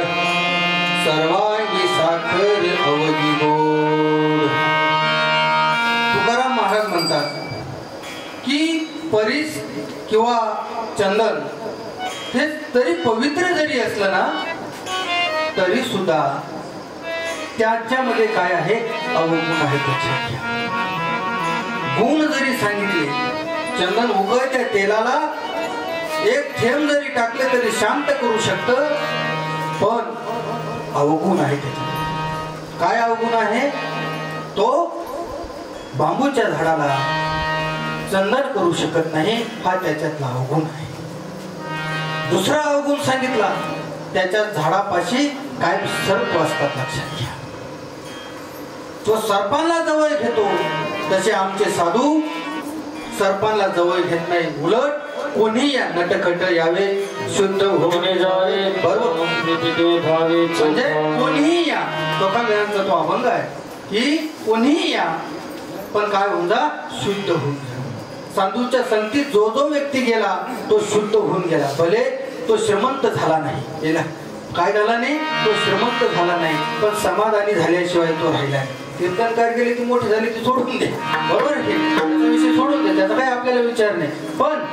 सर्वांगी साखर अवधी गोड. तुकाराम महाराज म्हणतात की परीस किंवा चंदन हे तरी पवित्र जरी असलं ना तरी सुद्धा त्याच्यामध्ये काय आहे, अवगुण आहे. त्याचे गुण जरी सांगितले, चंदन उकळत्या तेलाला एक थेंब जरी टाकले तरी शांत करू शकतं, पण अवगुण आहे त्याच्यात. काय अवगुण आहे, तो बांबूच्या झाडाला चंदन करू शकत नाही, हा त्याच्यातला अवगुण आहे. दुसरा अवगुण सांगितला, त्याच्या झाडापाशी काय सर्प असतात लक्षात घ्या. तो सर्पांना जवळ घेतो, तसे आमचे साधू सर्पांना जवळ घेत नाही. उलट कोणी या नटखट यावे, शुद्ध होणे जावे. बरोबर, म्हणजे कोणीही या, लोकांचा तो अभंग आहे की कोणीही या पण काय होऊन जा, शुद्ध होऊन जा. साधूच्या संगतीत जो जो व्यक्ती गेला तो शुद्ध होऊन गेला, भले तो श्रीमंत झाला नाही. काय झाला नाही, तो श्रीमंत झाला नाही पण समाधानी झाल्याशिवाय तो राहिला नाही. कीर्तनकार गेले की मोठी झाली ती सोडून दे, बरोबर, विषय सोडून दे, त्याचा काही आपल्याला विचार नाही. पण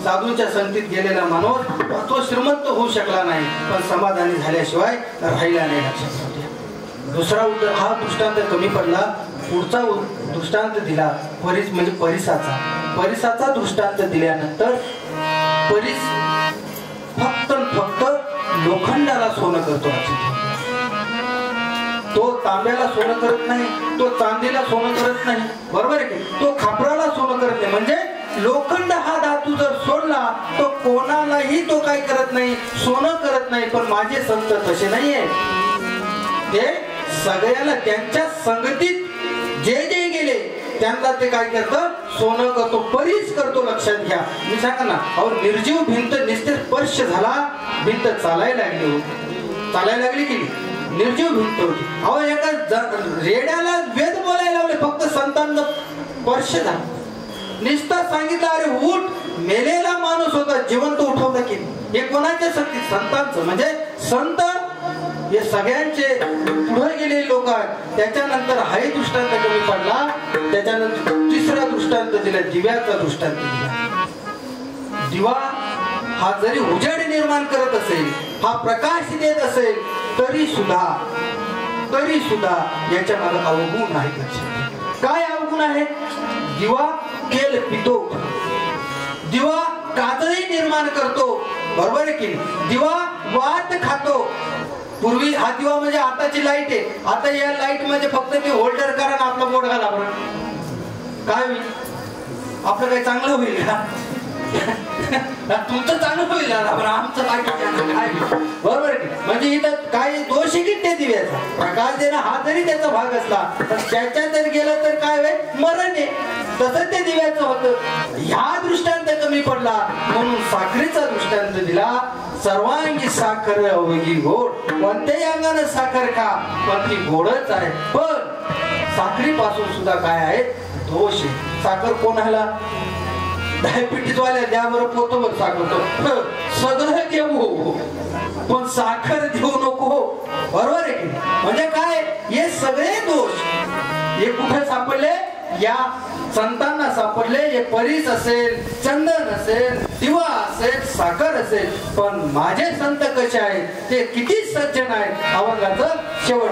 साधूंच्या संगतीत गेलेला माणूस तो श्रीमंत होऊ शकला नाही पण समाधानी झाल्याशिवाय राहिला नाही लक्षात. दुसरा हा दृष्टांत कमी पडला. पुढचा दृष्टांत दिला परीस, म्हणजे परिसाचा दृष्टांत दिल्यानंतर परीस फक्त लोखंडाला सोनं करतो. तो तांब्याला सोनं करत नाही, तो चांदीला सोनं करत नाही, बरोबर आहे की. तो खापराला सोनं करत नाही. म्हणजे लोखंड हा धातू जर सोडला तो कोणालाही तो काय करत नाही, सोनं करत नाही. पण माझे संत तसे नाहीये, ते सगळ्याला त्यांच्या संगतीत जे जे गेले त्यांना ते काय करतं, सोनं करतो, परीस करतो. लक्षात घ्या, मी सांगा ना, अहो निर्जीव भिंत निस्ते स्पर्श झाला, भिंत चालायला लागली की निर्जीव भिंत होती. अहो एका रेड्याला वेद बोलायला लावले फक्त संतांना वर्ष झालं. नुसतं सांगितलं अरे उठ, मेलेला माणूस होता जिवंत उठवता की हे कोणाच्या शक्ती? संतांचं. म्हणजे संत हे सगळ्यांचे पुढे गेलेले लोक आहेत. त्याच्यानंतर हाही दृष्टांत कमी पडला. त्याच्यानंतर तिसरा दृष्टांत दिला, दिव्याचा दृष्टांत दिला. दिवा हा जरी उजेड निर्माण करत असेल, हा प्रकाश देत असेल, तरी सुद्धा याच्या मागे अवगुण आहे. काय अवगुण आहे? दिवा तेल पितो, दिवा काजळी निर्माण करतो, बरोबर आहे की? दिवा वात खातो. पूर्वी हा दिवा म्हणजे आताची लाईट आहे. आता या लाईट मध्ये फक्त ते होल्डर करा ना आपला बोट घाला. बरं काय होईल? आपलं काही चांगलं होईल का? तुमचं चांगलं होईल ना, आमचं काय बरोबर आहे. म्हणजे इथं काही दोष आहे की ते दिव्याचा प्रकाश देणं हा जरी त्याचा भाग असला, पण त्याच्यात जर गेलं तर काय होईल? मरण आहे. तसंच ते दिव्याचं होतं. ह्या दृष्टांत कमी पडला म्हणून साखरेचा दृष्टांत दिला. सर्वांगी साखर अवघी गोड. कोणत्याही अंगानं साखर खा पण ती गोडच आहे. पण साखरेपासून सुद्धा काय आहे? दोष आहे. साखर कोणाला? डायबिटीज वाल्या द्या बरं पोतभर साखर, सगळं देऊ पण साखर देऊ नको, बरोबर आहे की? म्हणजे काय? हे सगळे दोष हे कुठे सापडले? या संतांना सापडले. हे परीस असेल, चंदन असेल, दिवा असेल, साखर असेल. पण माझे संत कसे आहेत? ते किती सज्जन आहेत? अभंगाचं शेवट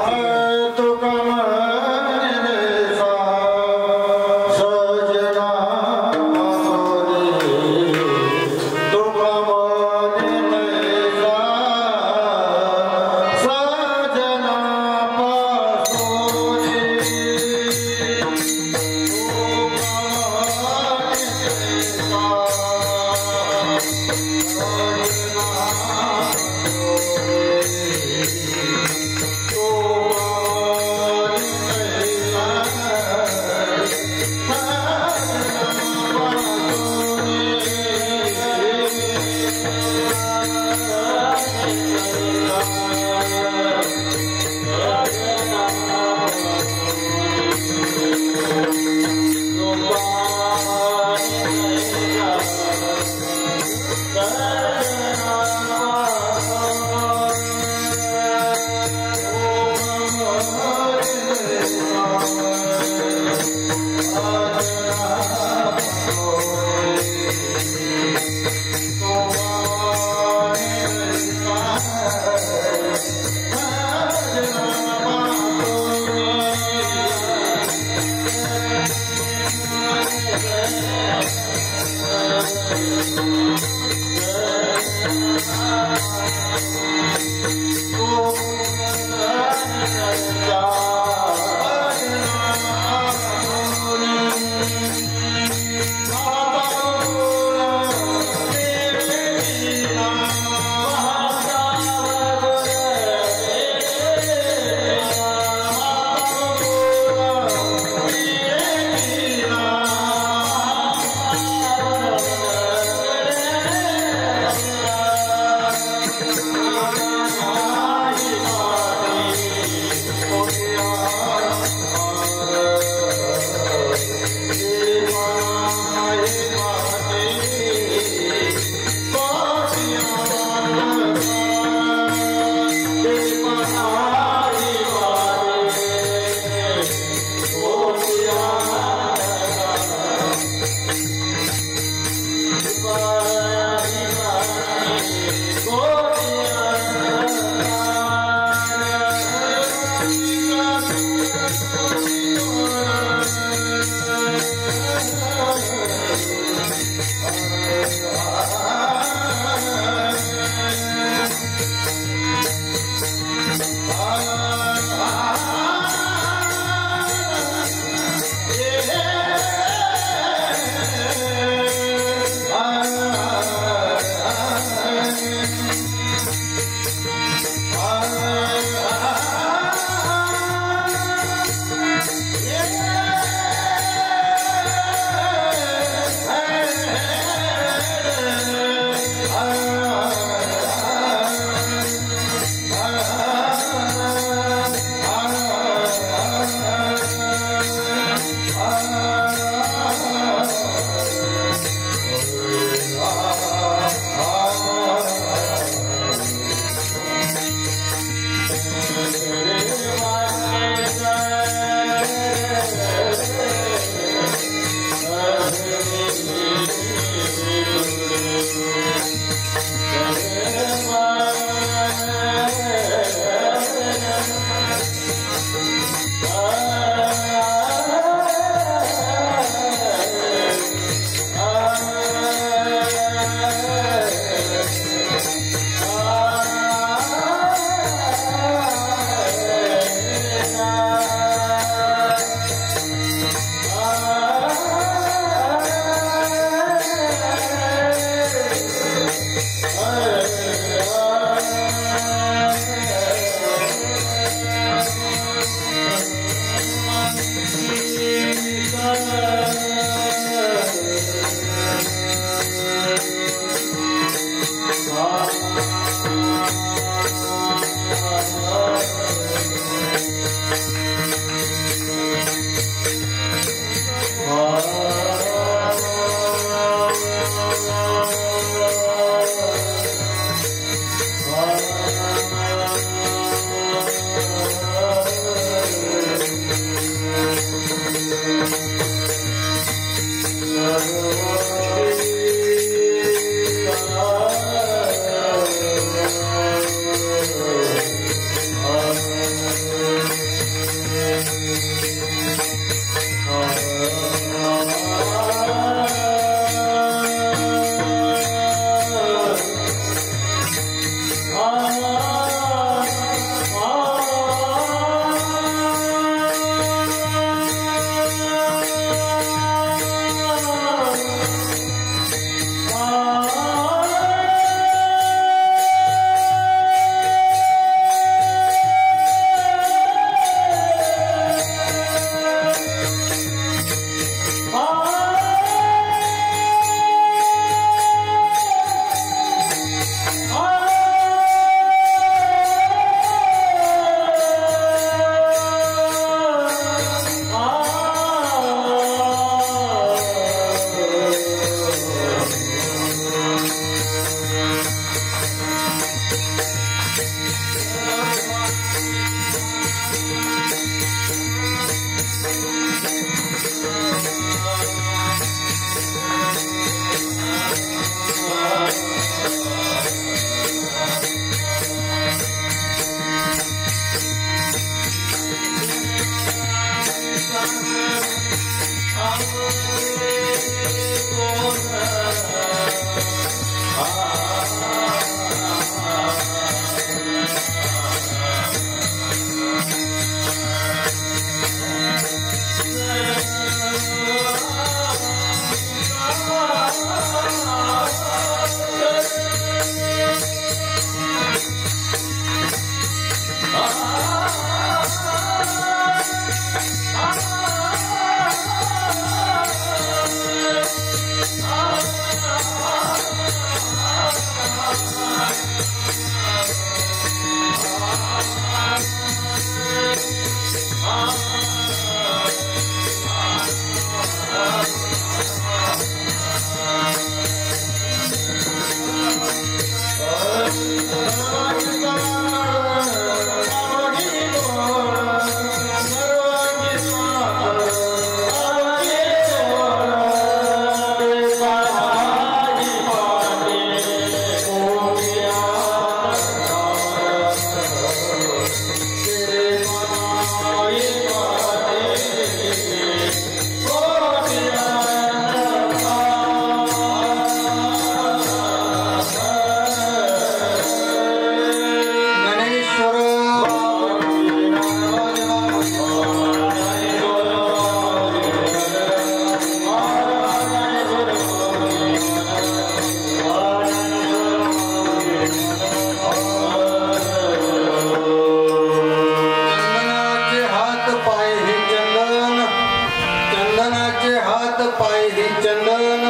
पायही चंदन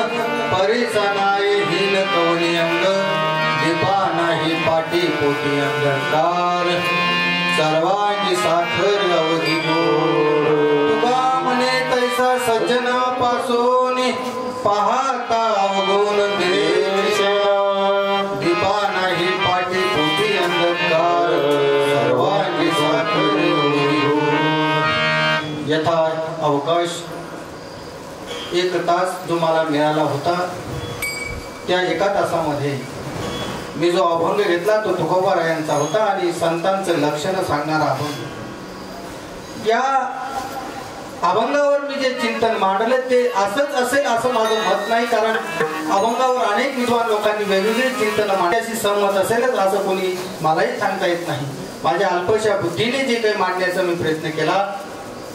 परिसनाय हीन कवनी अंग दीपा नाही पाठी पोटी अंधकार सर्वांगी साखर अवधी तुका म्हणे तैसा सज्जना पासून पाहता अवगुण दीपा नाही पाठी पोटी अंधकार सर्वांगी साखर यथा अवकाश 1 तास जो मला मिळाला होता त्या 1 तासामध्ये मी जो अभंग घेतला तो तुकोबारायांचा होता आणि संतांचं लक्षण सांगणारा अभंग. या अभंगावर मी जे चिंतन मांडले ते असंच असेल असं माझं मत नाही, कारण अभंगावर अनेक विद्वान लोकांनी वेगवेगळे चिंतन मांडण्याशी सहमत असेलच असं कोणी मलाही सांगता येत नाही. माझ्या अल्पशा बुद्धीने जे काही मांडण्याचा मी प्रयत्न केला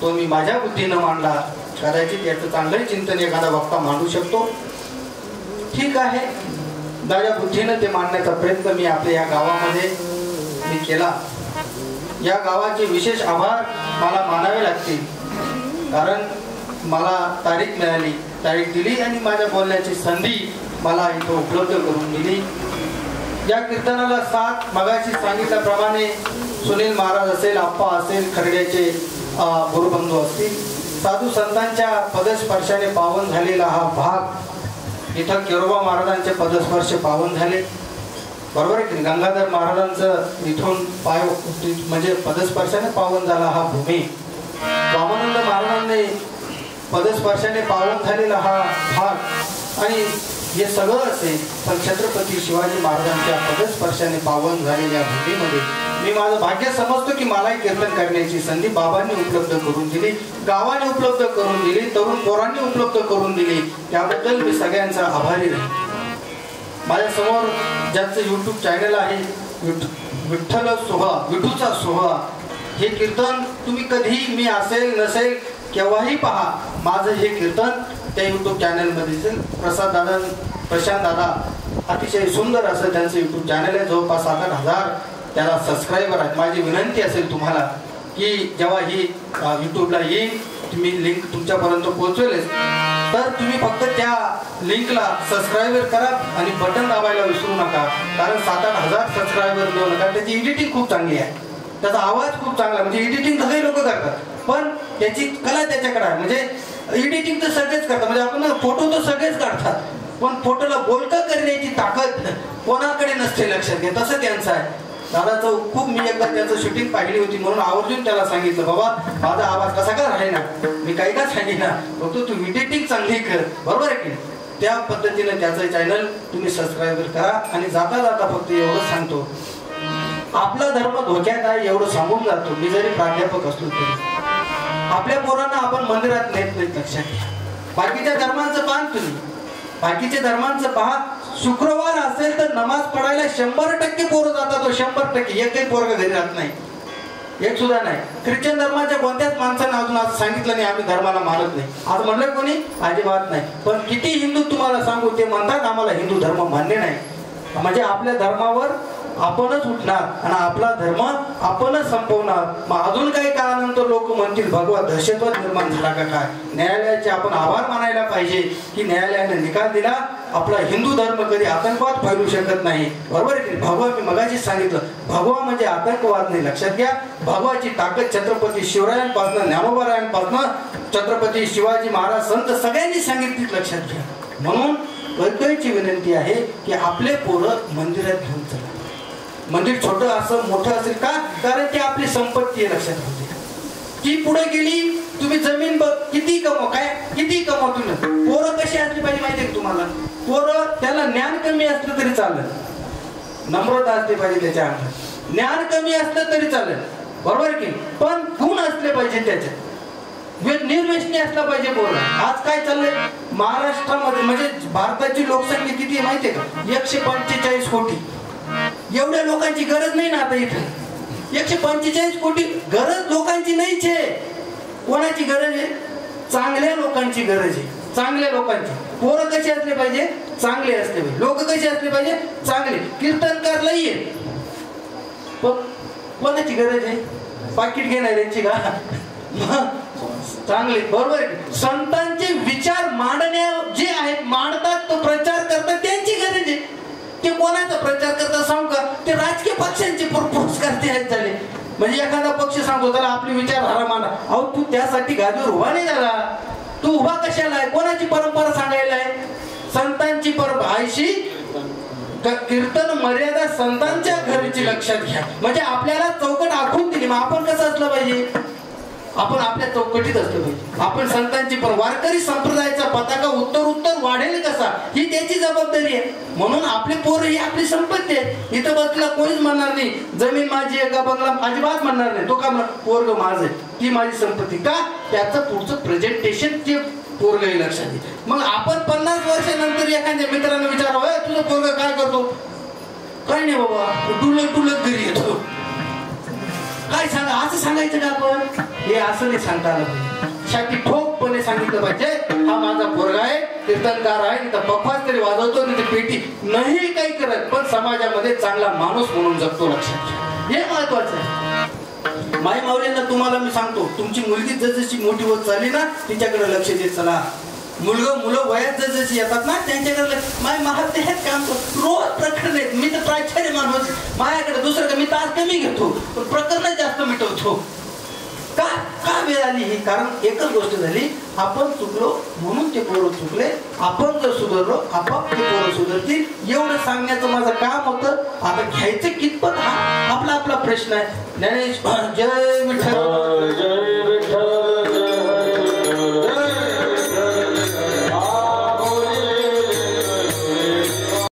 तो मी माझ्या बुद्धीनं मांडला. कदाचित याचं चांगलं चिंतन एखादा वक्ता मांडू शकतो, ठीक आहे. माझ्या बुद्धीनं ते मांडण्याचा प्रयत्न मी आपल्या या गावामध्ये मी केला. या गावाचे विशेष आभार मला मानावे लागतील, कारण मला तारीख मिळाली, तारीख दिली आणि माझ्या बोलण्याची संधी मला इथं उपलब्ध करून दिली. या कीर्तनाला साथ मगाशी सांगितल्याप्रमाणे सुनील महाराज असेल, आप्पा असेल, खर्ड्याचे गुरुबंधू असतील, साधू संतांच्या पदस्पर्शाने पावन झालेला हा भाग. इथं केरोबा महाराजांचे पदस्पर्श पावन झाले, बरोबर आहे की गंगाधर महाराजांचं इथून पाय म्हणजे पदस्पर्शाने पावन झाला हा भूमी. रामानंद महाराजांनी पदस्पर्शाने पावन झालेला हा भाग. आणि हे सगळं असेल पण छत्रपती शिवाजी महाराजांच्या पदस्पर्शाने पावन झालेल्या भूमीमध्ये मी माझं भाग्य समजतो की मलाही कीर्तन करण्याची संधी बाबांनी उपलब्ध करून दिली, गावाने उपलब्ध करून दिली, तरुण पोरांनी उपलब्ध करून दिली. त्याबद्दल मी सगळ्यांचा आभारी राहील. माझ्यासमोर ज्यांचं यूट्यूब चॅनल आहे विठ्ठल सोहळा, विठूचा सोहळा, हे कीर्तन तुम्ही कधीही मी असेल नसेल केव्हाही पहा. माझं हे कीर्तन त्या यूट्यूब चॅनलमध्ये असेल. प्रशांत दादा अतिशय सुंदर असं त्यांचं यूट्यूब चॅनल आहे. जवळपास 7-8 हजार त्याला सबस्क्रायबर आहेत. माझी विनंती असेल तुम्हाला की जेव्हा ही यूट्यूबला येईल तुम्ही लिंक तुमच्यापर्यंत पोहोचवेलच, तर तुम्ही फक्त त्या लिंकला सबस्क्रायबर करा आणि बटन दाबायला विसरू नका. कारण 7-8 हजार सबस्क्रायबर देऊ नका. त्याची एडिटिंग खूप चांगली आहे, त्याचा आवाज खूप चांगला, म्हणजे एडिटिंग सगळे लोक करतात पण त्याची कला त्याच्याकडे आहे. म्हणजे एडिटिंग तर सगळेच करतात, म्हणजे आपण फोटो तर सगळेच काढतात पण फोटोला बोलका करण्याची ताकद कोणाकडे नसते, लक्षात घ्या. तसं त्यांचं आहे. दादाचं खूप मी एकदा त्याचं शूटिंग पाहिली होती म्हणून आवर्जून त्याला सांगितलं, बाबा माझा आवाज कसा का राहीना, मी काही का सांगितलं फक्त तू एडिटिंग चांगली कर, बरोबर आहे की. त्या पद्धतीने त्याचं चॅनल तुम्ही सबस्क्राईबर करा. आणि जाता जाता फक्त एवढं सांगतो, आपला धर्म धोक्यात आहे एवढं सांगून जातो. मी जरी प्राध्यापक असलो तरी आपल्या पोरांना आपण मंदिरात नेत नाहीत, लक्षात घ्या. बाकीच्या धर्मांचं पान तुम्ही, बाकीच्या धर्मांचं पहा. शुक्रवार असेल तर नमाज पडायला 100% पोरं जातात, 100%. एकही पोरगा घरी राहत नाही, एक सुद्धा नाही. ख्रिश्चन धर्माच्या कोणत्याच माणसाने अजून आज सांगितलं नाही आम्ही धर्माला मानत नाही. आज म्हणलं कोणी, अजिबात नाही. पण किती हिंदू तुम्हाला सांगू ते म्हणतात आम्हाला हिंदू धर्म मान्य नाही. म्हणजे आपल्या धर्मावर आपणच उठणार आणि आपला धर्म आपणच संपवणार. मग अजून काही काळानंतर लोक म्हणतील भगवा दहशतवाद निर्माण झाला का काय. न्यायालयाचे आपण आभार मानायला पाहिजे की न्यायालयाने निकाल दिला, आपला हिंदू धर्म कधी आतंकवाद फैलू शकत नाही, बरोबर आहे. भगवा मी मगाशीच सांगितलं, भगवा म्हणजे आतंकवाद नाही, लक्षात घ्या. भगवाची ताकद छत्रपती शिवरायांपासून ज्ञानोबारायांपासून छत्रपती शिवाजी महाराज संत सगळ्यांनी सांगितली, लक्षात घ्या. म्हणून वैद्यची विनंती आहे की आपले पोरं मंदिरात घेऊन चला. मंदिर छोटं असं मोठं असेल का, कारण ती आपली संपत्ती आहे, लक्षात घ्या. ती पुढे गेली तुम्ही जमीन किती कमव, काय किती कमव तुम्ही. पोरं कशी असली पाहिजे माहितीये तुम्हाला, पोरं त्याला ज्ञान कमी असलं तरी चालेल, नम्रता असली पाहिजे त्याच्या अंगात. ज्ञान कमी असलं तरी चालेल, बरोबर की, पण गुण असले पाहिजे त्याच्यात, निर्व्यसनी असला पाहिजे पोरं. आज काय चाललंय महाराष्ट्रामध्ये, म्हणजे भारताची लोकसंख्या किती आहे माहितीये का, 145 कोटी. एवढ्या लोकांची गरज नाही ना आता इथे. 145 कोटी गरज लोकांची नाहीच आहे. कोणाची गरज आहे, चांगल्या लोकांची गरज आहे. चांगल्या लोकांची पोरं कशी असले पाहिजे, चांगले असले पाहिजे. लोक कशी असले पाहिजे, चांगले. कीर्तनकार लई आहे पण कोणाची गरज आहे, पाकिट घेणाऱ्यांची का, चांगले, बरोबर आहे. संतांचे विचार मांडणे म्हणजे एखादा पक्ष सांगतो त्याला आपली विचारधारा मांडा. अहो तू त्यासाठी गादीवर उभा नाही झाला. तू उभा कशाला आहे? कोणाची परंपरा सांगायला आहे? संतांची परंपरा. आयशी कीर्तन मर्यादा संतांच्या घरीची लक्षात घ्या. म्हणजे आपल्याला चौकट आखून दिली. मग आपण कसं असलं पाहिजे? आपण आपल्या चौकटीत असलं पाहिजे. आपण संतांची वारकरी संप्रदायाचा पताका उत्तर वाढेल कसा ही त्याची जबाबदारी आहे. म्हणून आपली पोरं ही आपली संपत्ती आहे. इथं बसला कोणीच म्हणणार नाही जमीन माझी आहे का बंगला अजिबात म्हणणार नाही. तो का पोरग माझं आहे ती माझी संपत्ती. का? त्याचं पुढचं प्रेझेंटेशन ते पोरग लक्षात घे. मग आपण 50 वर्षानंतर एखाद्या मित्राने विचारावं तुझं पोरग काय करतो? काय नाही बाबा टुलत घरी येतो. काय सांगा असं सांगायचं का आपण? हे असं नाही सांगता आलं पाहिजे. शाकी ठोकपणे सांगितलं पाहिजे हा माझा पोरगा आहे कीर्तनकार आहे. तिथं बफास तरी वाजवतो तिथे पेटी नाही काही करत पण समाजामध्ये चांगला माणूस म्हणून जगतो. लक्षात घ्या हे महत्वाचं आहे. माई माऊलींना तुम्हाला मी सांगतो तुमची मुलगी जसजशी मोठी होत चालली ना तिच्याकडे लक्ष देत चला. मुलं वयात जशी येतात ना त्यांच्याकडे माय महात्य हेच काम करतो. रोज प्रकरण आहेत. मी तर प्राचार्य माणूस माझ्याकडे दुसरं का मी तास कमी घेतो पण प्रकरण जास्त मिटवतो. का वेळ आली ही? कारण एकच गोष्ट झाली आपण चुकलो म्हणून ते पोरं चुकले. आपण जर सुधारलो आपोआप ते पोरं सुधारतील. एवढं सांगण्याचं माझं काम होतं. आता घ्यायचं कितपत हा आपला प्रश्न आहे. ज्ञानेश जय विठ्ठल.